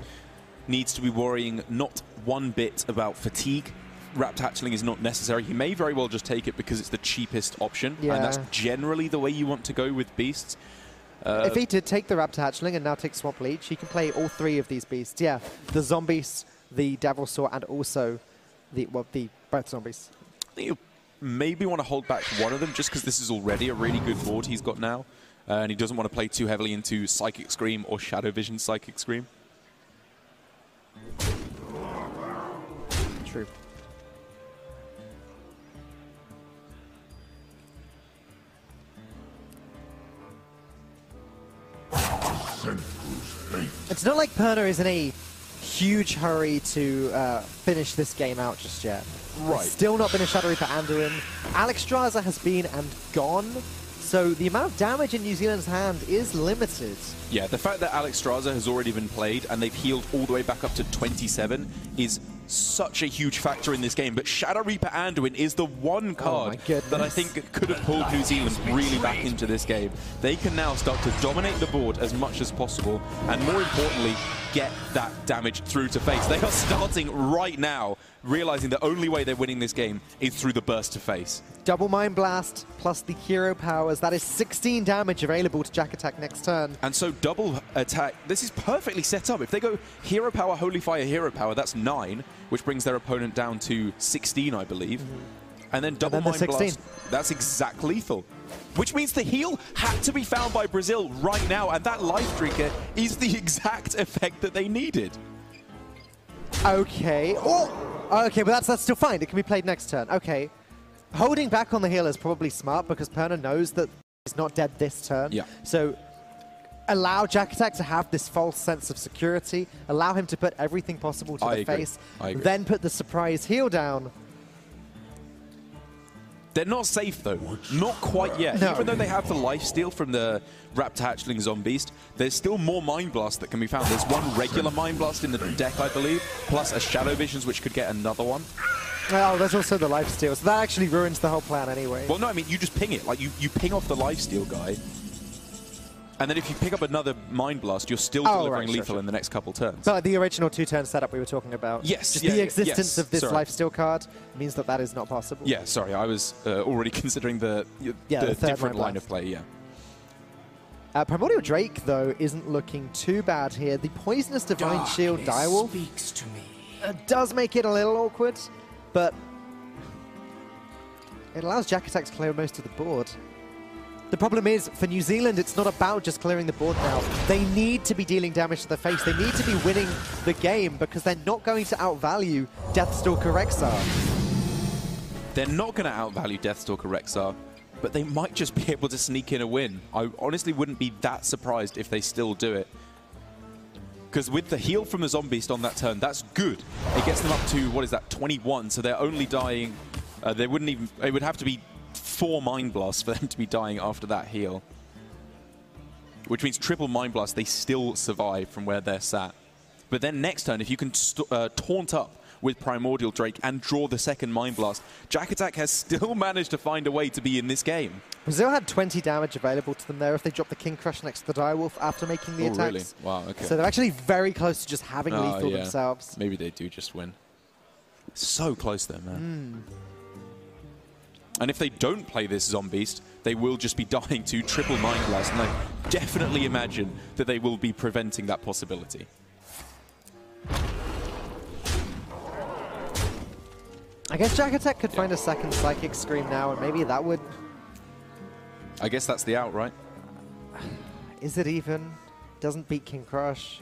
S1: Needs to be worrying not one bit about fatigue. Wrapped Hatchling is not necessary. He may very well just take it because it's the cheapest option,
S2: yeah.
S1: And that's generally the way you want to go with beasts.
S2: If he did take the Raptor Hatchling and now take Swamp Leech, he can play all 3 of these beasts. Yeah, the Zombies, the Devilsaur, and also both Zombies.
S1: I think you maybe want to hold back one of them just because this is already a really good board he's got now. And he doesn't want to play too heavily into Psychic Scream or Shadow Vision Psychic Scream.
S2: True. It's not like Perna is in a huge hurry to finish this game out just yet.
S1: Right.
S2: There's still not been a Shadow Reaper Anduin. Alexstrasza has been and gone, so the amount of damage in New Zealand's hand is limited.
S1: Yeah, the fact that Alexstrasza has already been played and they've healed all the way back up to 27 is such a huge factor in this game. But Shadow Reaper Anduin is the one card that I think could have pulled New Zealand really back into this game. They can now start to dominate the board as much as possible and, more importantly, get that damage through to face. They are starting right now, realizing the only way they're winning this game is through the burst to face.
S2: Double Mind Blast plus the hero powers. That is 16 damage available to Jack Attack next turn.
S1: And so double attack, this is perfectly set up. If they go Hero Power, Holy Fire, Hero Power, that's 9, which brings their opponent down to 16, I believe. And then double Mind Blast, that's exact lethal. Which means the heal had to be found by Brazil right now, and that Life Drinker is the exact effect that they needed.
S2: Okay. Oh! Okay, but that's still fine. It can be played next turn. Okay. Holding back on the heal is probably smart because Perna knows that he's not dead this turn.
S1: Yeah.
S2: So allow Jack Attack to have this false sense of security. Allow him to put everything possible to the face. Then put the surprise heal down.
S1: They're not safe, though. Not quite yet.
S2: No.
S1: Even though they have the lifesteal from the Raptor Hatchling Zombies, there's still more Mind Blast that can be found. There's one regular Mind Blast in the deck, I believe, plus a Shadow Visions, which could get another one.
S2: Well, there's also the lifesteal, so that actually ruins the whole plan anyway.
S1: Well, no, I mean, you just ping it. Like, you ping off the lifesteal guy, and then if you pick up another Mind Blast, you're still delivering lethal in the next couple turns.
S2: But the original 2-turn setup we were talking about.
S1: Yes.
S2: Just the existence of this lifesteal card means that that is not possible.
S1: Yeah, sorry, I was already considering the different line of play, yeah.
S2: Primordial Drake, though, isn't looking too bad here. The Poisonous Divine Shield Direwolf
S5: speaks to me.
S2: Does make it a little awkward, but it allows Jack Attack to clear most of the board. The problem is, for New Zealand, it's not about just clearing the board now. They need to be dealing damage to the face. They need to be winning the game because they're not going to outvalue Deathstalker Rexar.
S1: They're not going to outvalue Deathstalker Rexar, but they might just be able to sneak in a win. I honestly wouldn't be that surprised if they still do it. Because with the heal from the Zombies on that turn, that's good. It gets them up to, what is that, 21, so they're only dying. They wouldn't even, it would have to be 4 Mind Blasts for them to be dying after that heal. Which means triple Mind Blast, they still survive from where they're sat. But then next turn, if you can taunt up with Primordial Drake and draw the second Mind Blast, Jack Attack has still managed to find a way to be in this game.
S2: Brazil had 20 damage available to them there if they dropped the King Crush next to the Direwolf after making the attacks.
S1: Really? Wow, okay.
S2: So they're actually very close to just having lethal themselves.
S1: Maybe they do just win. So close there, man. And if they don't play this Zombeast, they will just be dying to triple Mind Blast, and I definitely imagine that they will be preventing that possibility.
S2: I guess Jack Attack could find a second Psychic Scream now, and maybe that would...
S1: I guess that's the out, right?
S2: Is it even? Doesn't beat King Crush.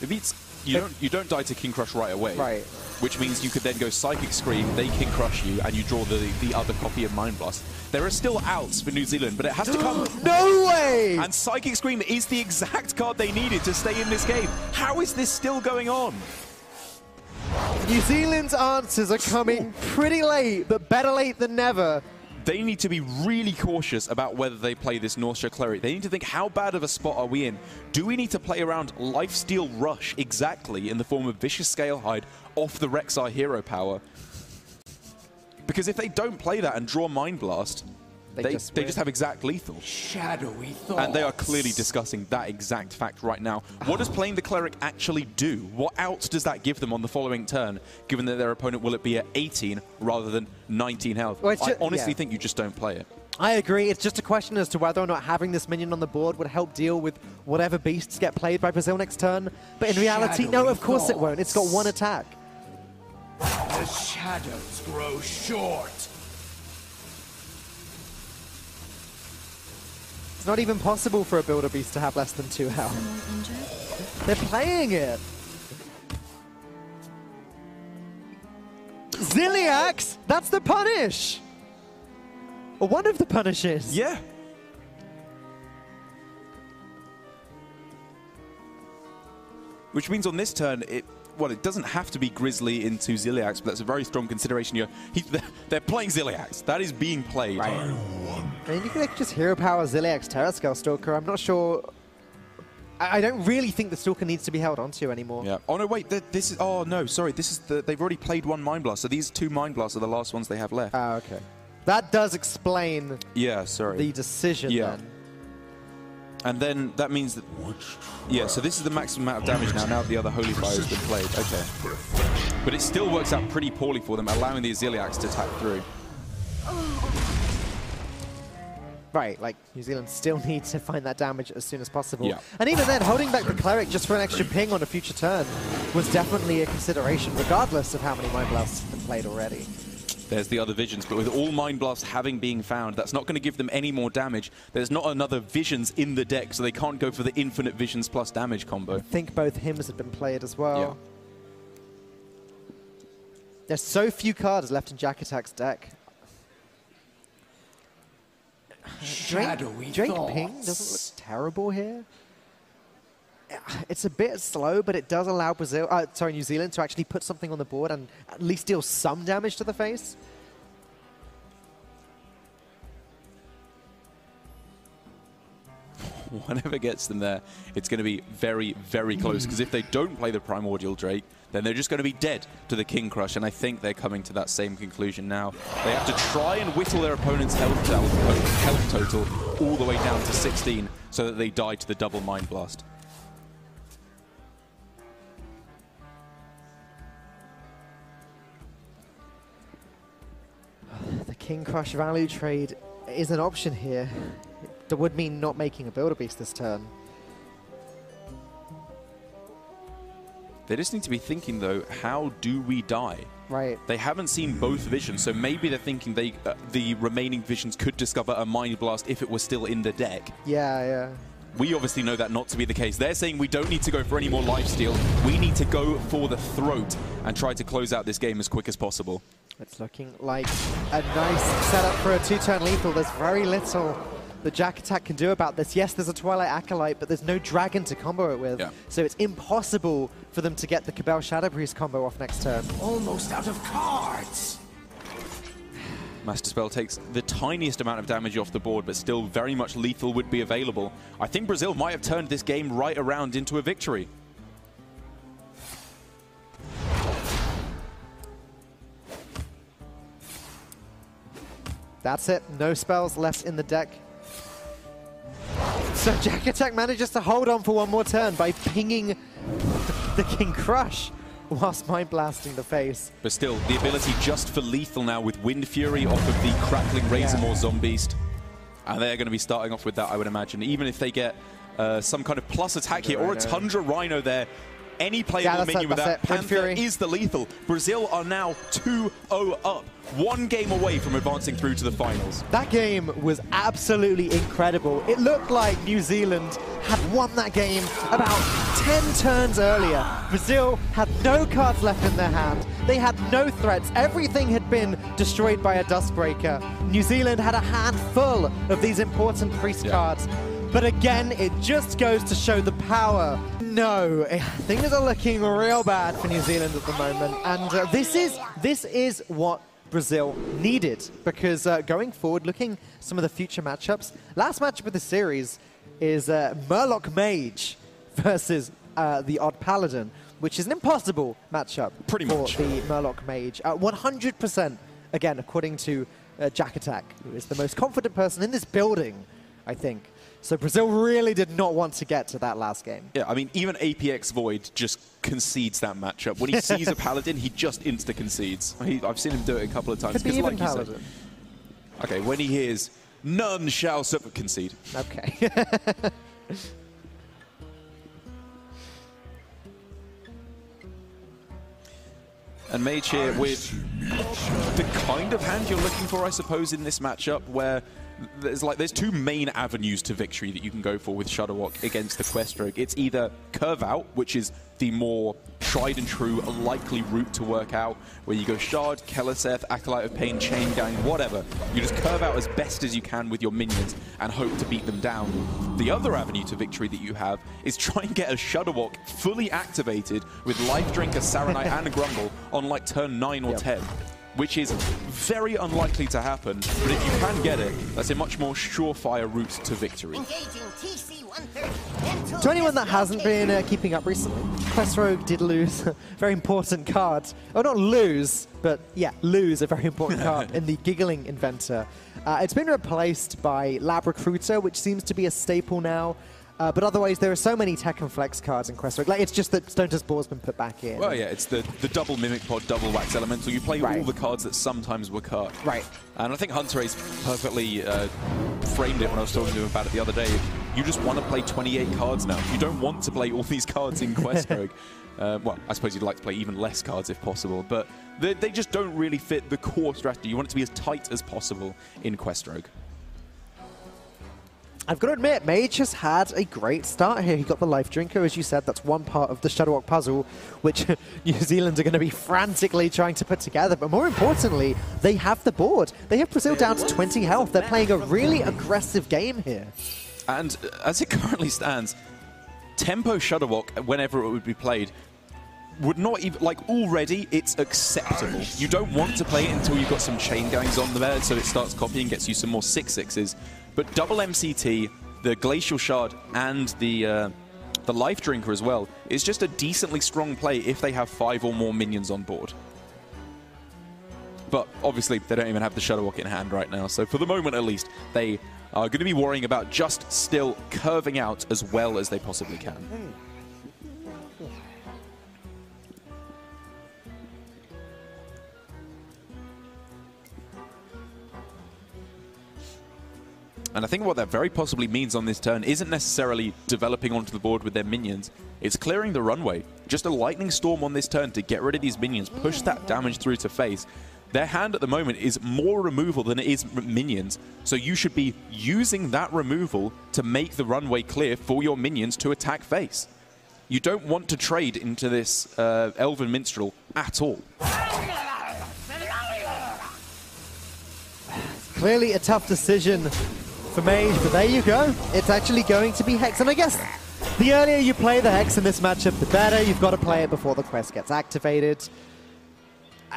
S1: It beats... You don't die to King Crush right away.
S2: Right.
S1: Which means you could then go Psychic Scream, they King Crush you, and you draw the other copy of Mind Blast. There are still outs for New Zealand, but it has to come...
S2: No way!
S1: And Psychic Scream is the exact card they needed to stay in this game. How is this still going on?
S2: New Zealand's answers are coming pretty late, but better late than never.
S1: They need to be really cautious about whether they play this Northshire Cleric. They need to think, how bad of a spot are we in? Do we need to play around Lifesteal Rush exactly in the form of Vicious Scalehide off the Rek'Sai hero power? Because if they don't play that and draw Mind Blast, they just have exact lethal.
S5: Shadowy thoughts.
S1: And they are clearly discussing that exact fact right now. What does playing the Cleric actually do? What out does that give them on the following turn, given that their opponent will it be at 18 rather than 19 health?
S2: Well,
S1: I honestly think you just don't play it.
S2: I agree. It's just a question as to whether or not having this minion on the board would help deal with whatever beasts get played by Brazil next turn. But in reality, no, of course it won't. It's got one attack.
S5: The shadows grow short.
S2: It's not even possible for a Builder Beast to have less than 2 health. They're playing it. Ziliax! That's the punish! Or one of the punishes.
S1: Yeah. Which means on this turn, it doesn't have to be Grizzly into Ziliax, but that's a very strong consideration. They're playing Ziliax. That is being played.
S2: Right. I mean, you could just hero power Ziliax Terrascale Stalker. I'm not sure. I don't really think the Stalker needs to be held onto anymore.
S1: Yeah. Oh no, wait. This is. Oh no, sorry. This is they've already played one Mind Blast, so these 2 Mind Blasts are the last ones they have left.
S2: Ah, okay. That does explain.
S1: Yeah, sorry.
S2: The decision then.
S1: And then that means that... Yeah, so this is the maximum amount of damage now that the other Holy Fire has been played. Okay. But it still works out pretty poorly for them, allowing the Aziliax to attack through.
S2: Right, like, New Zealand still needs to find that damage as soon as possible.
S1: Yeah.
S2: And even then, holding back the Cleric just for an extra ping on a future turn was definitely a consideration, regardless of how many Mind Blasts have been played already.
S1: There's the other Visions, but with all Mind Blasts having been found, that's not going to give them any more damage. There's not another Visions in the deck, so they can't go for the infinite Visions plus damage combo.
S2: I think both hymns have been played as well.
S1: Yeah.
S2: There's so few cards left in Jack Attack's deck. Drake Ping doesn't look terrible here. It's a bit slow, but it does allow New Zealand to actually put something on the board and at least deal some damage to the face.
S1: Whatever gets them there, it's going to be very, very close, because if they don't play the Primordial Drake, then they're just going to be dead to the King Crush, and I think they're coming to that same conclusion now. They have to try and whittle their opponent's health total all the way down to 16 so that they die to the double Mind Blast.
S2: The King Crush value trade is an option here. That would mean not making a Builder Beast this turn.
S1: They just need to be thinking, though, how do we die?
S2: Right.
S1: They haven't seen both Visions, so maybe they're thinking the remaining Visions could discover a Mind Blast if it was still in the deck.
S2: Yeah, yeah.
S1: We obviously know that not to be the case. They're saying we don't need to go for any more lifesteal. We need to go for the throat and try to close out this game as quick as possible.
S2: It's looking like a nice setup for a 2-turn lethal. There's very little the Jack Attack can do about this. Yes, there's a Twilight Acolyte, but there's no dragon to combo it with. Yeah. So it's impossible for them to get the Cabal Shadow Priest combo off next turn.
S5: Almost out of cards.
S1: Master Spell takes the tiniest amount of damage off the board, but still very much lethal would be available. I think Brazil might have turned this game right around into a victory.
S2: That's it. No spells left in the deck. So Jack Attack manages to hold on for one more turn by pinging the King Crush whilst Mind Blasting the face.
S1: But still, the ability just for lethal now with Wind Fury off of the Crackling Razormaw Zombeast. And they're going to be starting off with that, I would imagine. Even if they get some kind of plus attack here, or a Tundra Rhino there, any playable minion with that Panther is the lethal. Brazil are now 2-0 up. 1 game away from advancing through to the finals.
S2: That game was absolutely incredible. It looked like New Zealand had won that game about 10 turns earlier. Brazil had no cards left in their hand. They had no threats. Everything had been destroyed by a Dustbreaker. New Zealand had a handful of these important Priest cards. But again, it just goes to show the power. No, things are looking real bad for New Zealand at the moment. And this is what Brazil needed, because going forward, looking some of the future matchups, last matchup of the series is Murloc Mage versus the Odd Paladin, which is an impossible matchup for the Murloc Mage. 100%, again, according to Jack Attack, who is the most confident person in this building, I think. So Brazil really did not want to get to that last game.
S1: Yeah, I mean, even APX Void just concedes that matchup. When he sees a Paladin, he just insta-concedes. I've seen him do it a couple of times.
S2: Could be even
S1: like
S2: Paladin.
S1: Okay, when he hears, none shall concede.
S2: Okay.
S1: And Mage here with the kind of hand you're looking for, I suppose, in this matchup, where there's 2 main avenues to victory that you can go for with Shudderwock against the Questrogue. It's either curve out, which is the more tried and true, likely route to work out, where you go Shard, Keleseth, Acolyte of Pain, Chain Gang, whatever. You just curve out as best as you can with your minions and hope to beat them down. The other avenue to victory that you have is try and get a Shudderwock fully activated with Life Drinker, Saronite, and a Grumble on like turn 9 or 10. Which is very unlikely to happen, but if you can get it, that's a much more surefire route to victory.
S2: To anyone that hasn't been keeping up recently, Questrogue did lose a very important card. Oh, not lose, but yeah, lose a very important card in the Giggling Inventor. It's been replaced by Lab Recruiter, which seems to be a staple now. But otherwise, there are so many Tech and Flex cards in Questrogue. Like, it's just that Stone to Spore's been put back in.
S1: Well, yeah, it's the double Mimic Pod, double Wax Elemental. You play all the cards that sometimes were cut.
S2: Right.
S1: And I think Hunter Ace perfectly framed it when I was talking to him about it the other day. You just want to play 28 cards now. You don't want to play all these cards in Questrogue. Well, I suppose you'd like to play even less cards if possible, but they just don't really fit the core strategy. You want it to be as tight as possible in Questrogue.
S2: I've got to admit, Mage has had a great start here. He got the Life Drinker, as you said. That's one part of the Shudderwock puzzle, which New Zealand are going to be frantically trying to put together. But more importantly, they have the board. They have Brazil down to 20 health. They're playing a really aggressive game here.
S1: And as it currently stands, Tempo Shudderwock, whenever it would be played, would not even, like, already it's acceptable. You don't want to play it until you've got some chain gangs on the bed, so it starts copying, gets you some more 6/6s. But double MCT, the Glacial Shard, and the Life Drinker as well is just a decently strong play if they have 5 or more minions on board. But obviously, they don't even have the Shudderwock in hand right now, so for the moment at least, they are going to be worrying about just still curving out as well as they possibly can. And I think what that very possibly means on this turn isn't necessarily developing onto the board with their minions. It's clearing the runway. Just a Lightning Storm on this turn to get rid of these minions, push that damage through to face. Their hand at the moment is more removal than it is minions, so you should be using that removal to make the runway clear for your minions to attack face. You don't want to trade into this Elven Minstrel at all.
S2: Clearly a tough decision for Mage, but there you go. It's actually going to be Hex. And I guess the earlier you play the Hex in this matchup, the better. You've got to play it before the quest gets activated.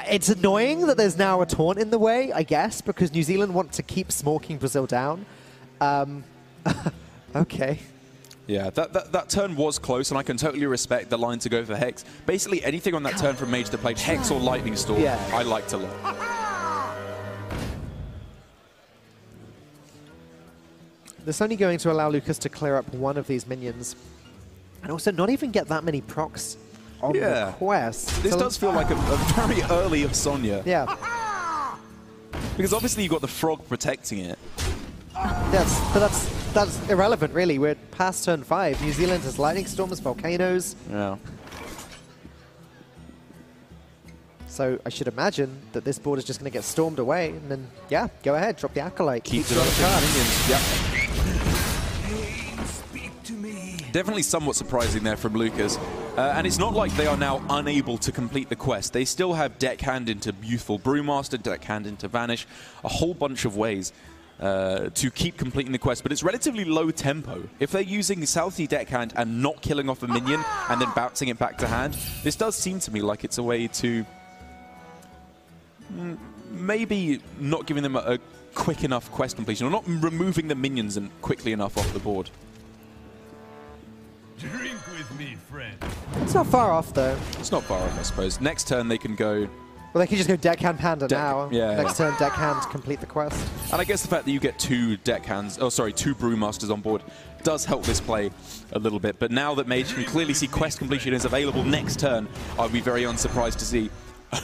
S2: It's annoying that there's now a taunt in the way, I guess, because New Zealand want to keep smoking Brazil down. Okay.
S1: Yeah, that turn was close, and I can totally respect the line to go for Hex. Basically, anything on that turn from Mage that played Hex or Lightning Storm, I liked a lot.
S2: This is only going to allow Lucas to clear up one of these minions. And also not even get that many procs on the quest.
S1: This does feel like a very early Sonya.
S2: Yeah.
S1: Because obviously you've got the frog protecting it.
S2: Yes, but that's irrelevant, really. We're past turn 5. New Zealand has lightning storms, volcanoes.
S1: Yeah.
S2: So I should imagine that this board is just going to get stormed away, and then, yeah, go ahead, drop the Acolyte.
S1: Keep developing minions. Yep.
S5: Speak to me.
S1: Definitely somewhat surprising there from Lucas. And it's not like they are now unable to complete the quest. They still have deckhand into Youthful Brewmaster, deckhand into Vanish, a whole bunch of ways to keep completing the quest, but it's relatively low tempo. If they're using Southsea deckhand and not killing off a minion and then bouncing it back to hand, this does seem to me like it's a way to maybe not giving them a quick enough quest completion, or not removing the minions and quickly enough off the board.
S5: Drink with me, friend.
S2: It's not far off, though.
S1: It's not far off, I suppose. Next turn they can go...
S2: Well, they can just go deckhand Panda now.
S1: Yeah.
S2: Next turn, deckhand, complete the quest.
S1: And I guess the fact that you get two deckhands, oh sorry, two Brewmasters on board does help this play a little bit. But now that Mage can clearly see quest completion is available next turn, I'd be very unsurprised to see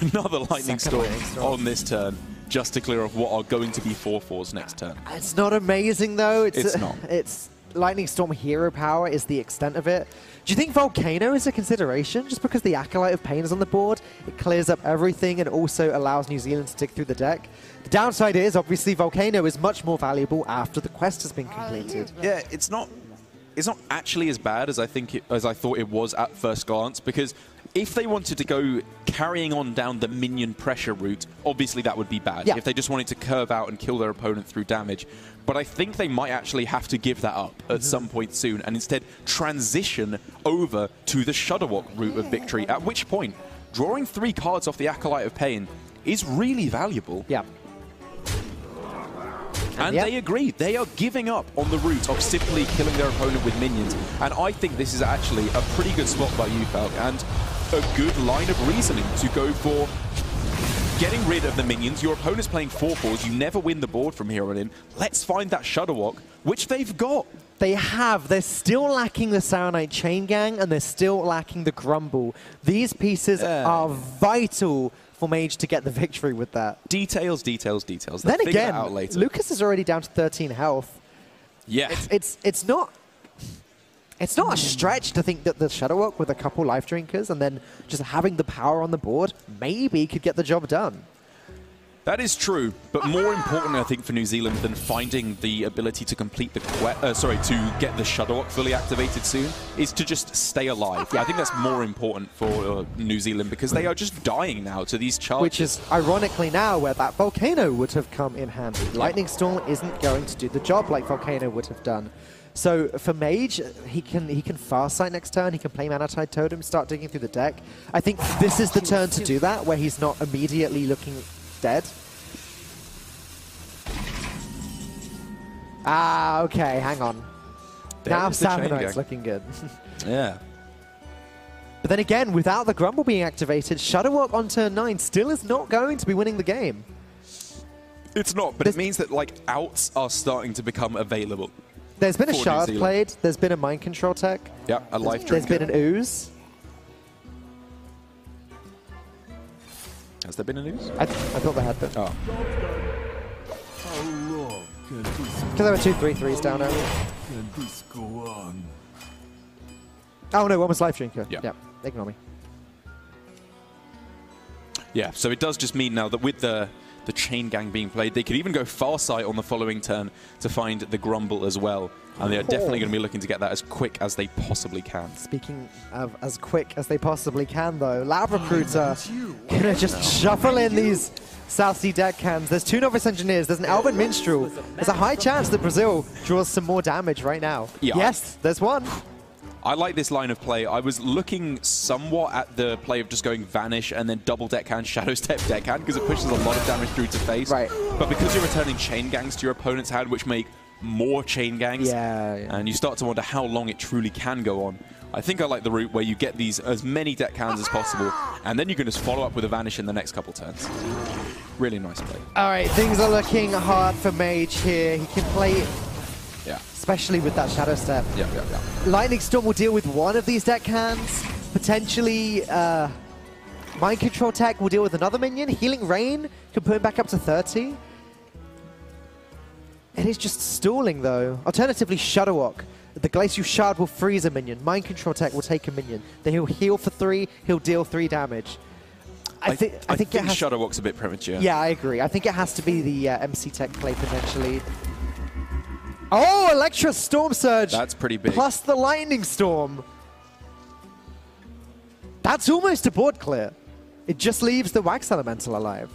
S1: another Lightning Storm on this turn, just to clear off what are going to be 4/4s next turn.
S2: It's not amazing, though.
S1: It's not.
S2: It's Lightning Storm hero power is the extent of it. Do you think Volcano is a consideration? Just because the Acolyte of Pain is on the board, it clears up everything and also allows New Zealand to dig through the deck. The downside is, obviously, Volcano is much more valuable after the quest has been completed.
S1: Yeah, it's not actually as bad as I thought it was at first glance, because if they wanted to go carrying on down the minion pressure route, obviously that would be bad.
S2: Yeah.
S1: If they just wanted to curve out and kill their opponent through damage. But I think they might actually have to give that up at some point soon and instead transition over to the Shudderwock route of victory, at which point drawing 3 cards off the Acolyte of Pain is really valuable.
S2: Yeah.
S1: And they agree. They are giving up on the route of simply killing their opponent with minions. And I think this is actually a pretty good spot by you, Falk, and a good line of reasoning to go for getting rid of the minions. Your opponent's playing 4/4s. You never win the board from here on in. Let's find that Shudderwock, which they've got.
S2: They have. They're still lacking the Saronite Chain Gang, and they're still lacking the Grumble. These pieces are vital for Mage to get the victory with that.
S1: Details, details, details.
S2: Then
S1: They'll figure
S2: again,
S1: it out later.
S2: Lucas is already down to 13 health.
S1: Yeah.
S2: It's not a stretch to think that the Shudderwock with a couple life drinkers and then just having the power on the board maybe could get the job done.
S1: That is true, but more important, I think, for New Zealand than finding the ability to complete the to get the Shudderwock fully activated soon, is to just stay alive. I think that's more important for New Zealand, because they are just dying now to these charges.
S2: Which is ironically now where that Volcano would have come in handy. Lightning Storm isn't going to do the job like Volcano would have done. So for Mage, he can Farsight next turn, he can play Manatide Totem, start digging through the deck. I think this is the turn to do that, where he's not immediately looking dead. Ah, okay, hang on. Now Saronite's looking good.
S1: Yeah.
S2: But then again, without the Grumble being activated, Shudderwock on turn 9 still is not going to be winning the game.
S1: It's not, but it means that, like, outs are starting to become available.
S2: There's been a Shard played, there's been a Mind Control tech.
S1: Yeah, a Life
S2: There's
S1: Drinker.
S2: been an Ooze.
S1: Has there been an Ooze?
S2: I thought they had been.
S1: Oh.
S2: Because there were 2 3/3s down earlier.
S5: Can this go on?
S2: Oh no, one was Life Drinker.
S1: Yeah.
S2: Yeah, ignore me.
S1: Yeah, so it does just mean now that with the Chain Gang being played, they could even go Farsight on the following turn to find the Grumble as well. And they are definitely going to be looking to get that as quick as they possibly can.
S2: Speaking of as quick as they possibly can, though, Lab Recruiter going to just shuffle in these Southsea deckhands. There's 2 Novice Engineers, there's an Elven Minstrel. There's a high chance that Brazil draws some more damage right now.
S1: Yeah.
S2: Yes, there's one.
S1: I like this line of play. I was looking somewhat at the play of just going Vanish and then double deckhand, Shadow Step deckhand, because it pushes a lot of damage through to face.
S2: Right.
S1: But because you're returning Chain Gangs to your opponent's hand, which make more Chain Gangs, and you start to wonder how long it truly can go on, I think I like the route where you get these as many deckhands as possible, and then you can just follow up with a Vanish in the next couple turns. Really nice play.
S2: All right, things are looking hard for Mage here. He can play
S1: Yeah.
S2: especially with that Shadow Step.
S1: Yeah.
S2: Lightning Storm will deal with one of these deckhands. Potentially, Mind Control Tech will deal with another minion. Healing Rain can put him back up to 30. It is just stalling, though. Alternatively, Shadowwalk. The Glacial Shard will freeze a minion. Mind Control Tech will take a minion. Then he'll heal for 3. He'll deal 3 damage. I think
S1: Shadowwalk's a bit premature.
S2: Yeah, I agree. I think it has to be the MC Tech play potentially. Oh, Electra Storm Surge.
S1: That's pretty big.
S2: Plus the Lightning Storm. That's almost a board clear. It just leaves the Wax Elemental alive.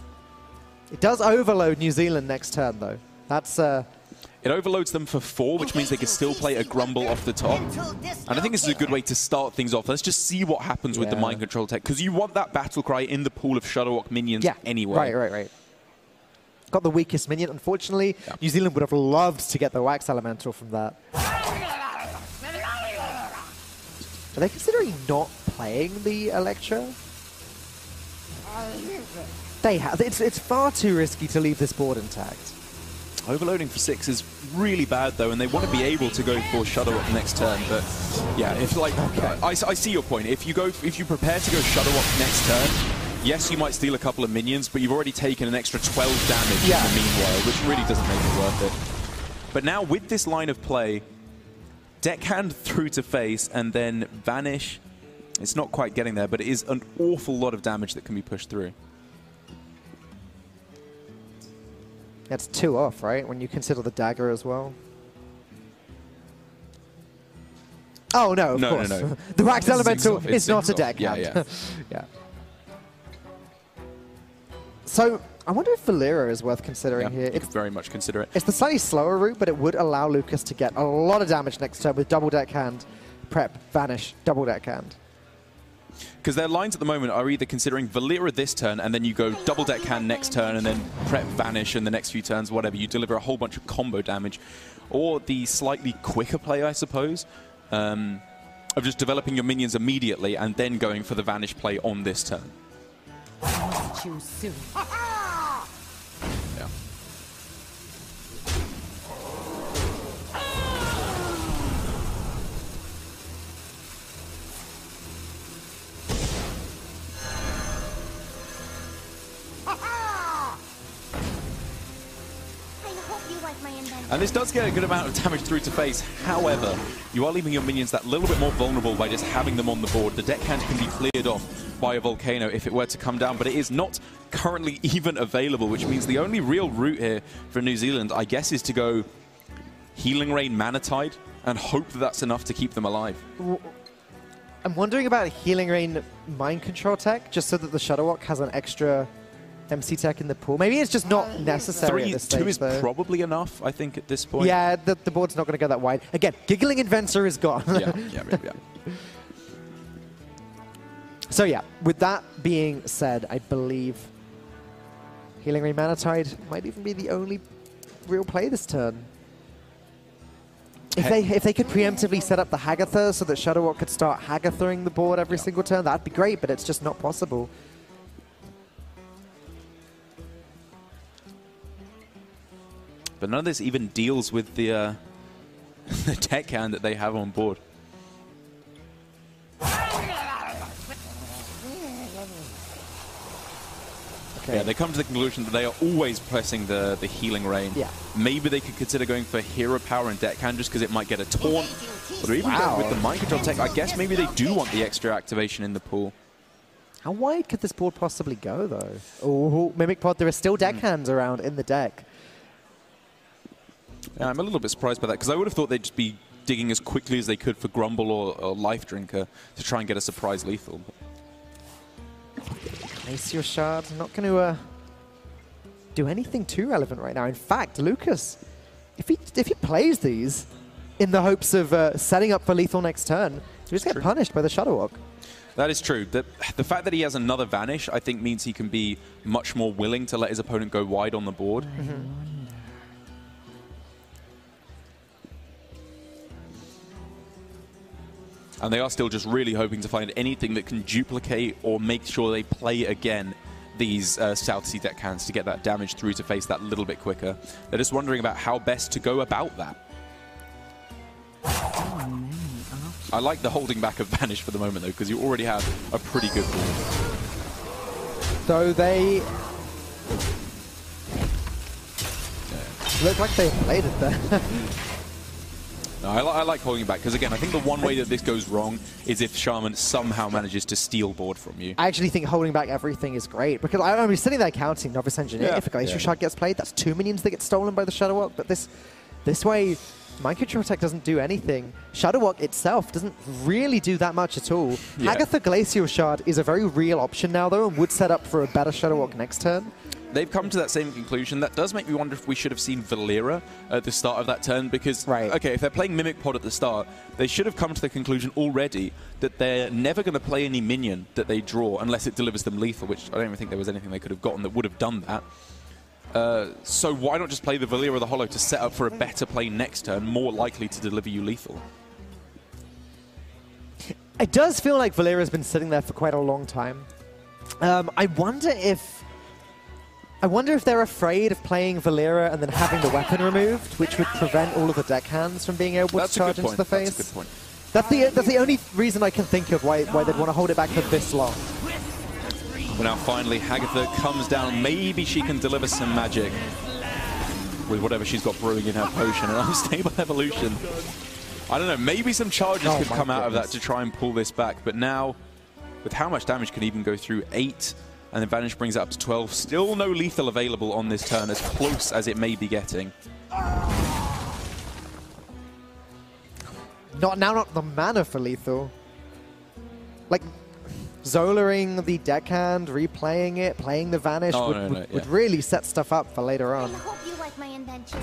S2: It does overload New Zealand next turn, though. That's...
S1: It overloads them for 4, which means they can still play a Grumble off the top. And I think this is a good way to start things off. Let's just see what happens with the Mind Control Tech, because you want that Battle Cry in the pool of Shadowwalk minions anyway.
S2: Right. Got the weakest minion, unfortunately. Yeah. New Zealand would have loved to get the Wax Elemental from that. Are they considering not playing the Electra? They have. It's far too risky to leave this board intact.
S1: Overloading for 6 is really bad, though, and they want to be able to go for Shadowwalk next turn. But yeah, if like I see your point. If you prepare to go Shadowwalk next turn, yes, you might steal a couple of minions, but you've already taken an extra 12 damage in the meanwhile, which really doesn't make it worth it. But now with this line of play, Deckhand through to face and then Vanish. It's not quite getting there, but it is an awful lot of damage that can be pushed through.
S2: That's 2 off, right? When you consider the dagger as well. Oh, no, of course.
S1: No.
S2: The Wax Elemental is not a deckhand.
S1: Yeah.
S2: So, I wonder if Valera is worth considering here.
S1: You could very much consider it.
S2: It's the slightly slower route, but it would allow Lucas to get a lot of damage next turn with double deckhand, prep, vanish, double deckhand.
S1: Because their lines at the moment are either considering Valera this turn, and then you go double deckhand next turn, and then prep, vanish in the next few turns, whatever. You deliver a whole bunch of combo damage. Or the slightly quicker play, I suppose, of just developing your minions immediately and then going for the vanish play on this turn.
S3: Too soon.
S1: Yeah. And this does get a good amount of damage through to face. However, you are leaving your minions that little bit more vulnerable by just having them on the board. The deckhand can be cleared off by a Volcano if it were to come down, but it is not currently even available, which means the only real route here for New Zealand, I guess, is to go Healing Rain Mana Tide and hope that that's enough to keep them alive.
S2: I'm wondering about Healing Rain Mind Control Tech, just so that the Shadowwalk has an extra MC Tech in the pool. Maybe it's just not necessary at this stage,
S1: 2 is probably enough, I think, at this point.
S2: Yeah, the board's not going to go that wide. Again, Giggling Inventor is gone.
S1: Yeah.
S2: So yeah, with that being said, I believe Healing Rain Mana Tide might even be the only real play this turn. If they could preemptively set up the Hagatha so that Shadowwalk could start Hagathering the board every single turn, that'd be great, but it's just not possible.
S1: But none of this even deals with the deckhand that they have on board.
S2: Okay.
S1: Yeah, they come to the conclusion that they are always pressing the Healing Rain.
S2: Yeah.
S1: Maybe they could consider going for Hero Power and Deckhand just because it might get a taunt. Or even going with the Mind Control Tech. I guess maybe they do want the extra activation in the pool.
S2: How wide could this board possibly go, though? Oh, Mimic Pod, there are still deckhands around in the deck.
S1: Yeah, I'm a little bit surprised by that because I would have thought they'd just be digging as quickly as they could for Grumble or Life Drinker to try and get a surprise lethal.
S2: Glacial Shard, not going to do anything too relevant right now. In fact, Lucas, if he plays these in the hopes of setting up for lethal next turn, he'll just get punished by the Shadowwalk.
S1: That is true. The fact that he has another Vanish, I think, means he can be much more willing to let his opponent go wide on the board. And they are still just really hoping to find anything that can duplicate or make sure they play again these South Sea deckhands to get that damage through to face that little bit quicker. They're just wondering about how best to go about that. I like the holding back of Vanish for the moment, though, because you already have a pretty good board.
S2: So they look like they played it there.
S1: No, I like holding back, because again, I think the one way that this goes wrong is if Shaman somehow manages to steal board from you.
S2: I actually think holding back everything is great, because I'm sitting there counting Novice Engineer.
S1: Yeah.
S2: If a Glacial Shard gets played, that's 2 minions that get stolen by the Shadow Walk, but this way, Mind Control Tech doesn't do anything. Shadow Walk itself doesn't really do that much at all.
S1: Yeah.
S2: Agatha Glacial Shard is a very real option now, though, and would set up for a better Shadow Walk next turn.
S1: They've come to that same conclusion. That does make me wonder if we should have seen Valera at the start of that turn, because, okay, if they're playing Mimic Pod at the start, they should have come to the conclusion already that they're never going to play any minion that they draw unless it delivers them lethal, which I don't even think there was anything they could have gotten that would have done that. So why not just play the Valera or the Hollow to set up for a better play next turn, more likely to deliver you lethal?
S2: It does feel like Valera's been sitting there for quite a long time. I wonder if they're afraid of playing Valera and then having the weapon removed, which would prevent all of the deckhands from being able to charge into the face.
S1: That's a good point.
S2: That's the only reason I can think of why they'd want to hold it back for this long.
S1: Well, now finally Hagatha comes down. Maybe she can deliver some magic with whatever she's got brewing in her potion. An unstable evolution. I don't know, maybe some charges could come out of that to try and pull this back. But now, with how much damage can even go through 8, and then Vanish brings it up to 12. Still no lethal available on this turn, as close as it may be getting.
S2: Not the mana for lethal. Like, Zolaring the deckhand, replaying it, playing the Vanish would really set stuff up for later on.
S3: I hope you like my invention.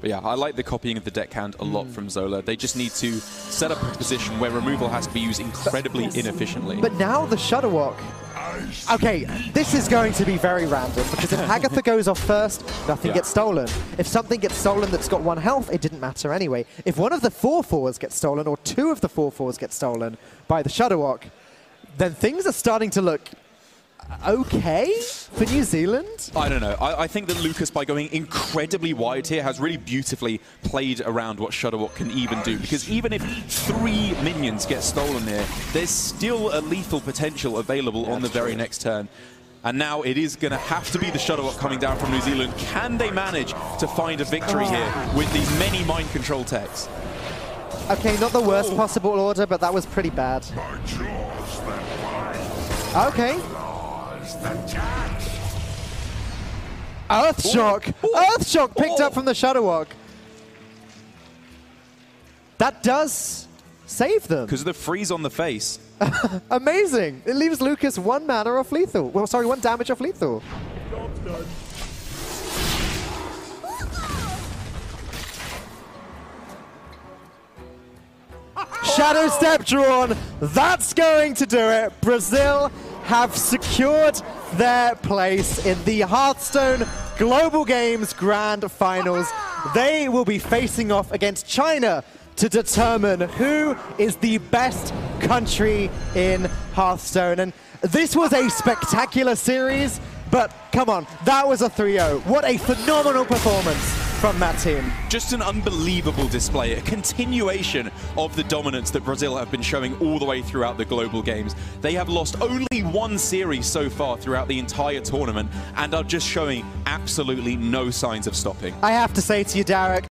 S1: But yeah, I like the copying of the deckhand a lot from Zola. They just need to set up a position where removal has to be used incredibly inefficiently.
S2: But now the Shadow Walk. Okay, this is going to be very random, because if Hagatha goes off first, nothing gets stolen. If something gets stolen that's got 1 health, it didn't matter anyway. If one of the 4/4s gets stolen, or 2 of the 4/4s get stolen by the Shadow Walk, then things are starting to look okay for New Zealand.
S1: I don't know. I think that Lucas, by going incredibly wide here, has really beautifully played around what Shudderwalk can even do. Because even if 3 minions get stolen here, there's still a lethal potential available on the very next turn. And now it is going to have to be the Shudderwalk coming down from New Zealand. Can they manage to find a victory here with these many mind control techs?
S2: Okay, not the worst possible order, but that was pretty bad. Okay. Earthshock! Earthshock picked up from the Shadow Walk. That does save them.
S1: Because of the freeze on the face.
S2: Amazing! It leaves Lucas 1 mana off lethal. Well, sorry, 1 damage off lethal. Shadow Step drawn. That's going to do it. Brazil have secured their place in the Hearthstone Global Games Grand Finals. They will be facing off against China to determine who is the best country in Hearthstone. And this was a spectacular series, but come on, that was a 3-0. What a phenomenal performance from that team.
S1: Just an unbelievable display, a continuation of the dominance that Brazil have been showing all the way throughout the global games. They have lost only 1 series so far throughout the entire tournament and are just showing absolutely no signs of stopping.
S2: I have to say to you, Derek,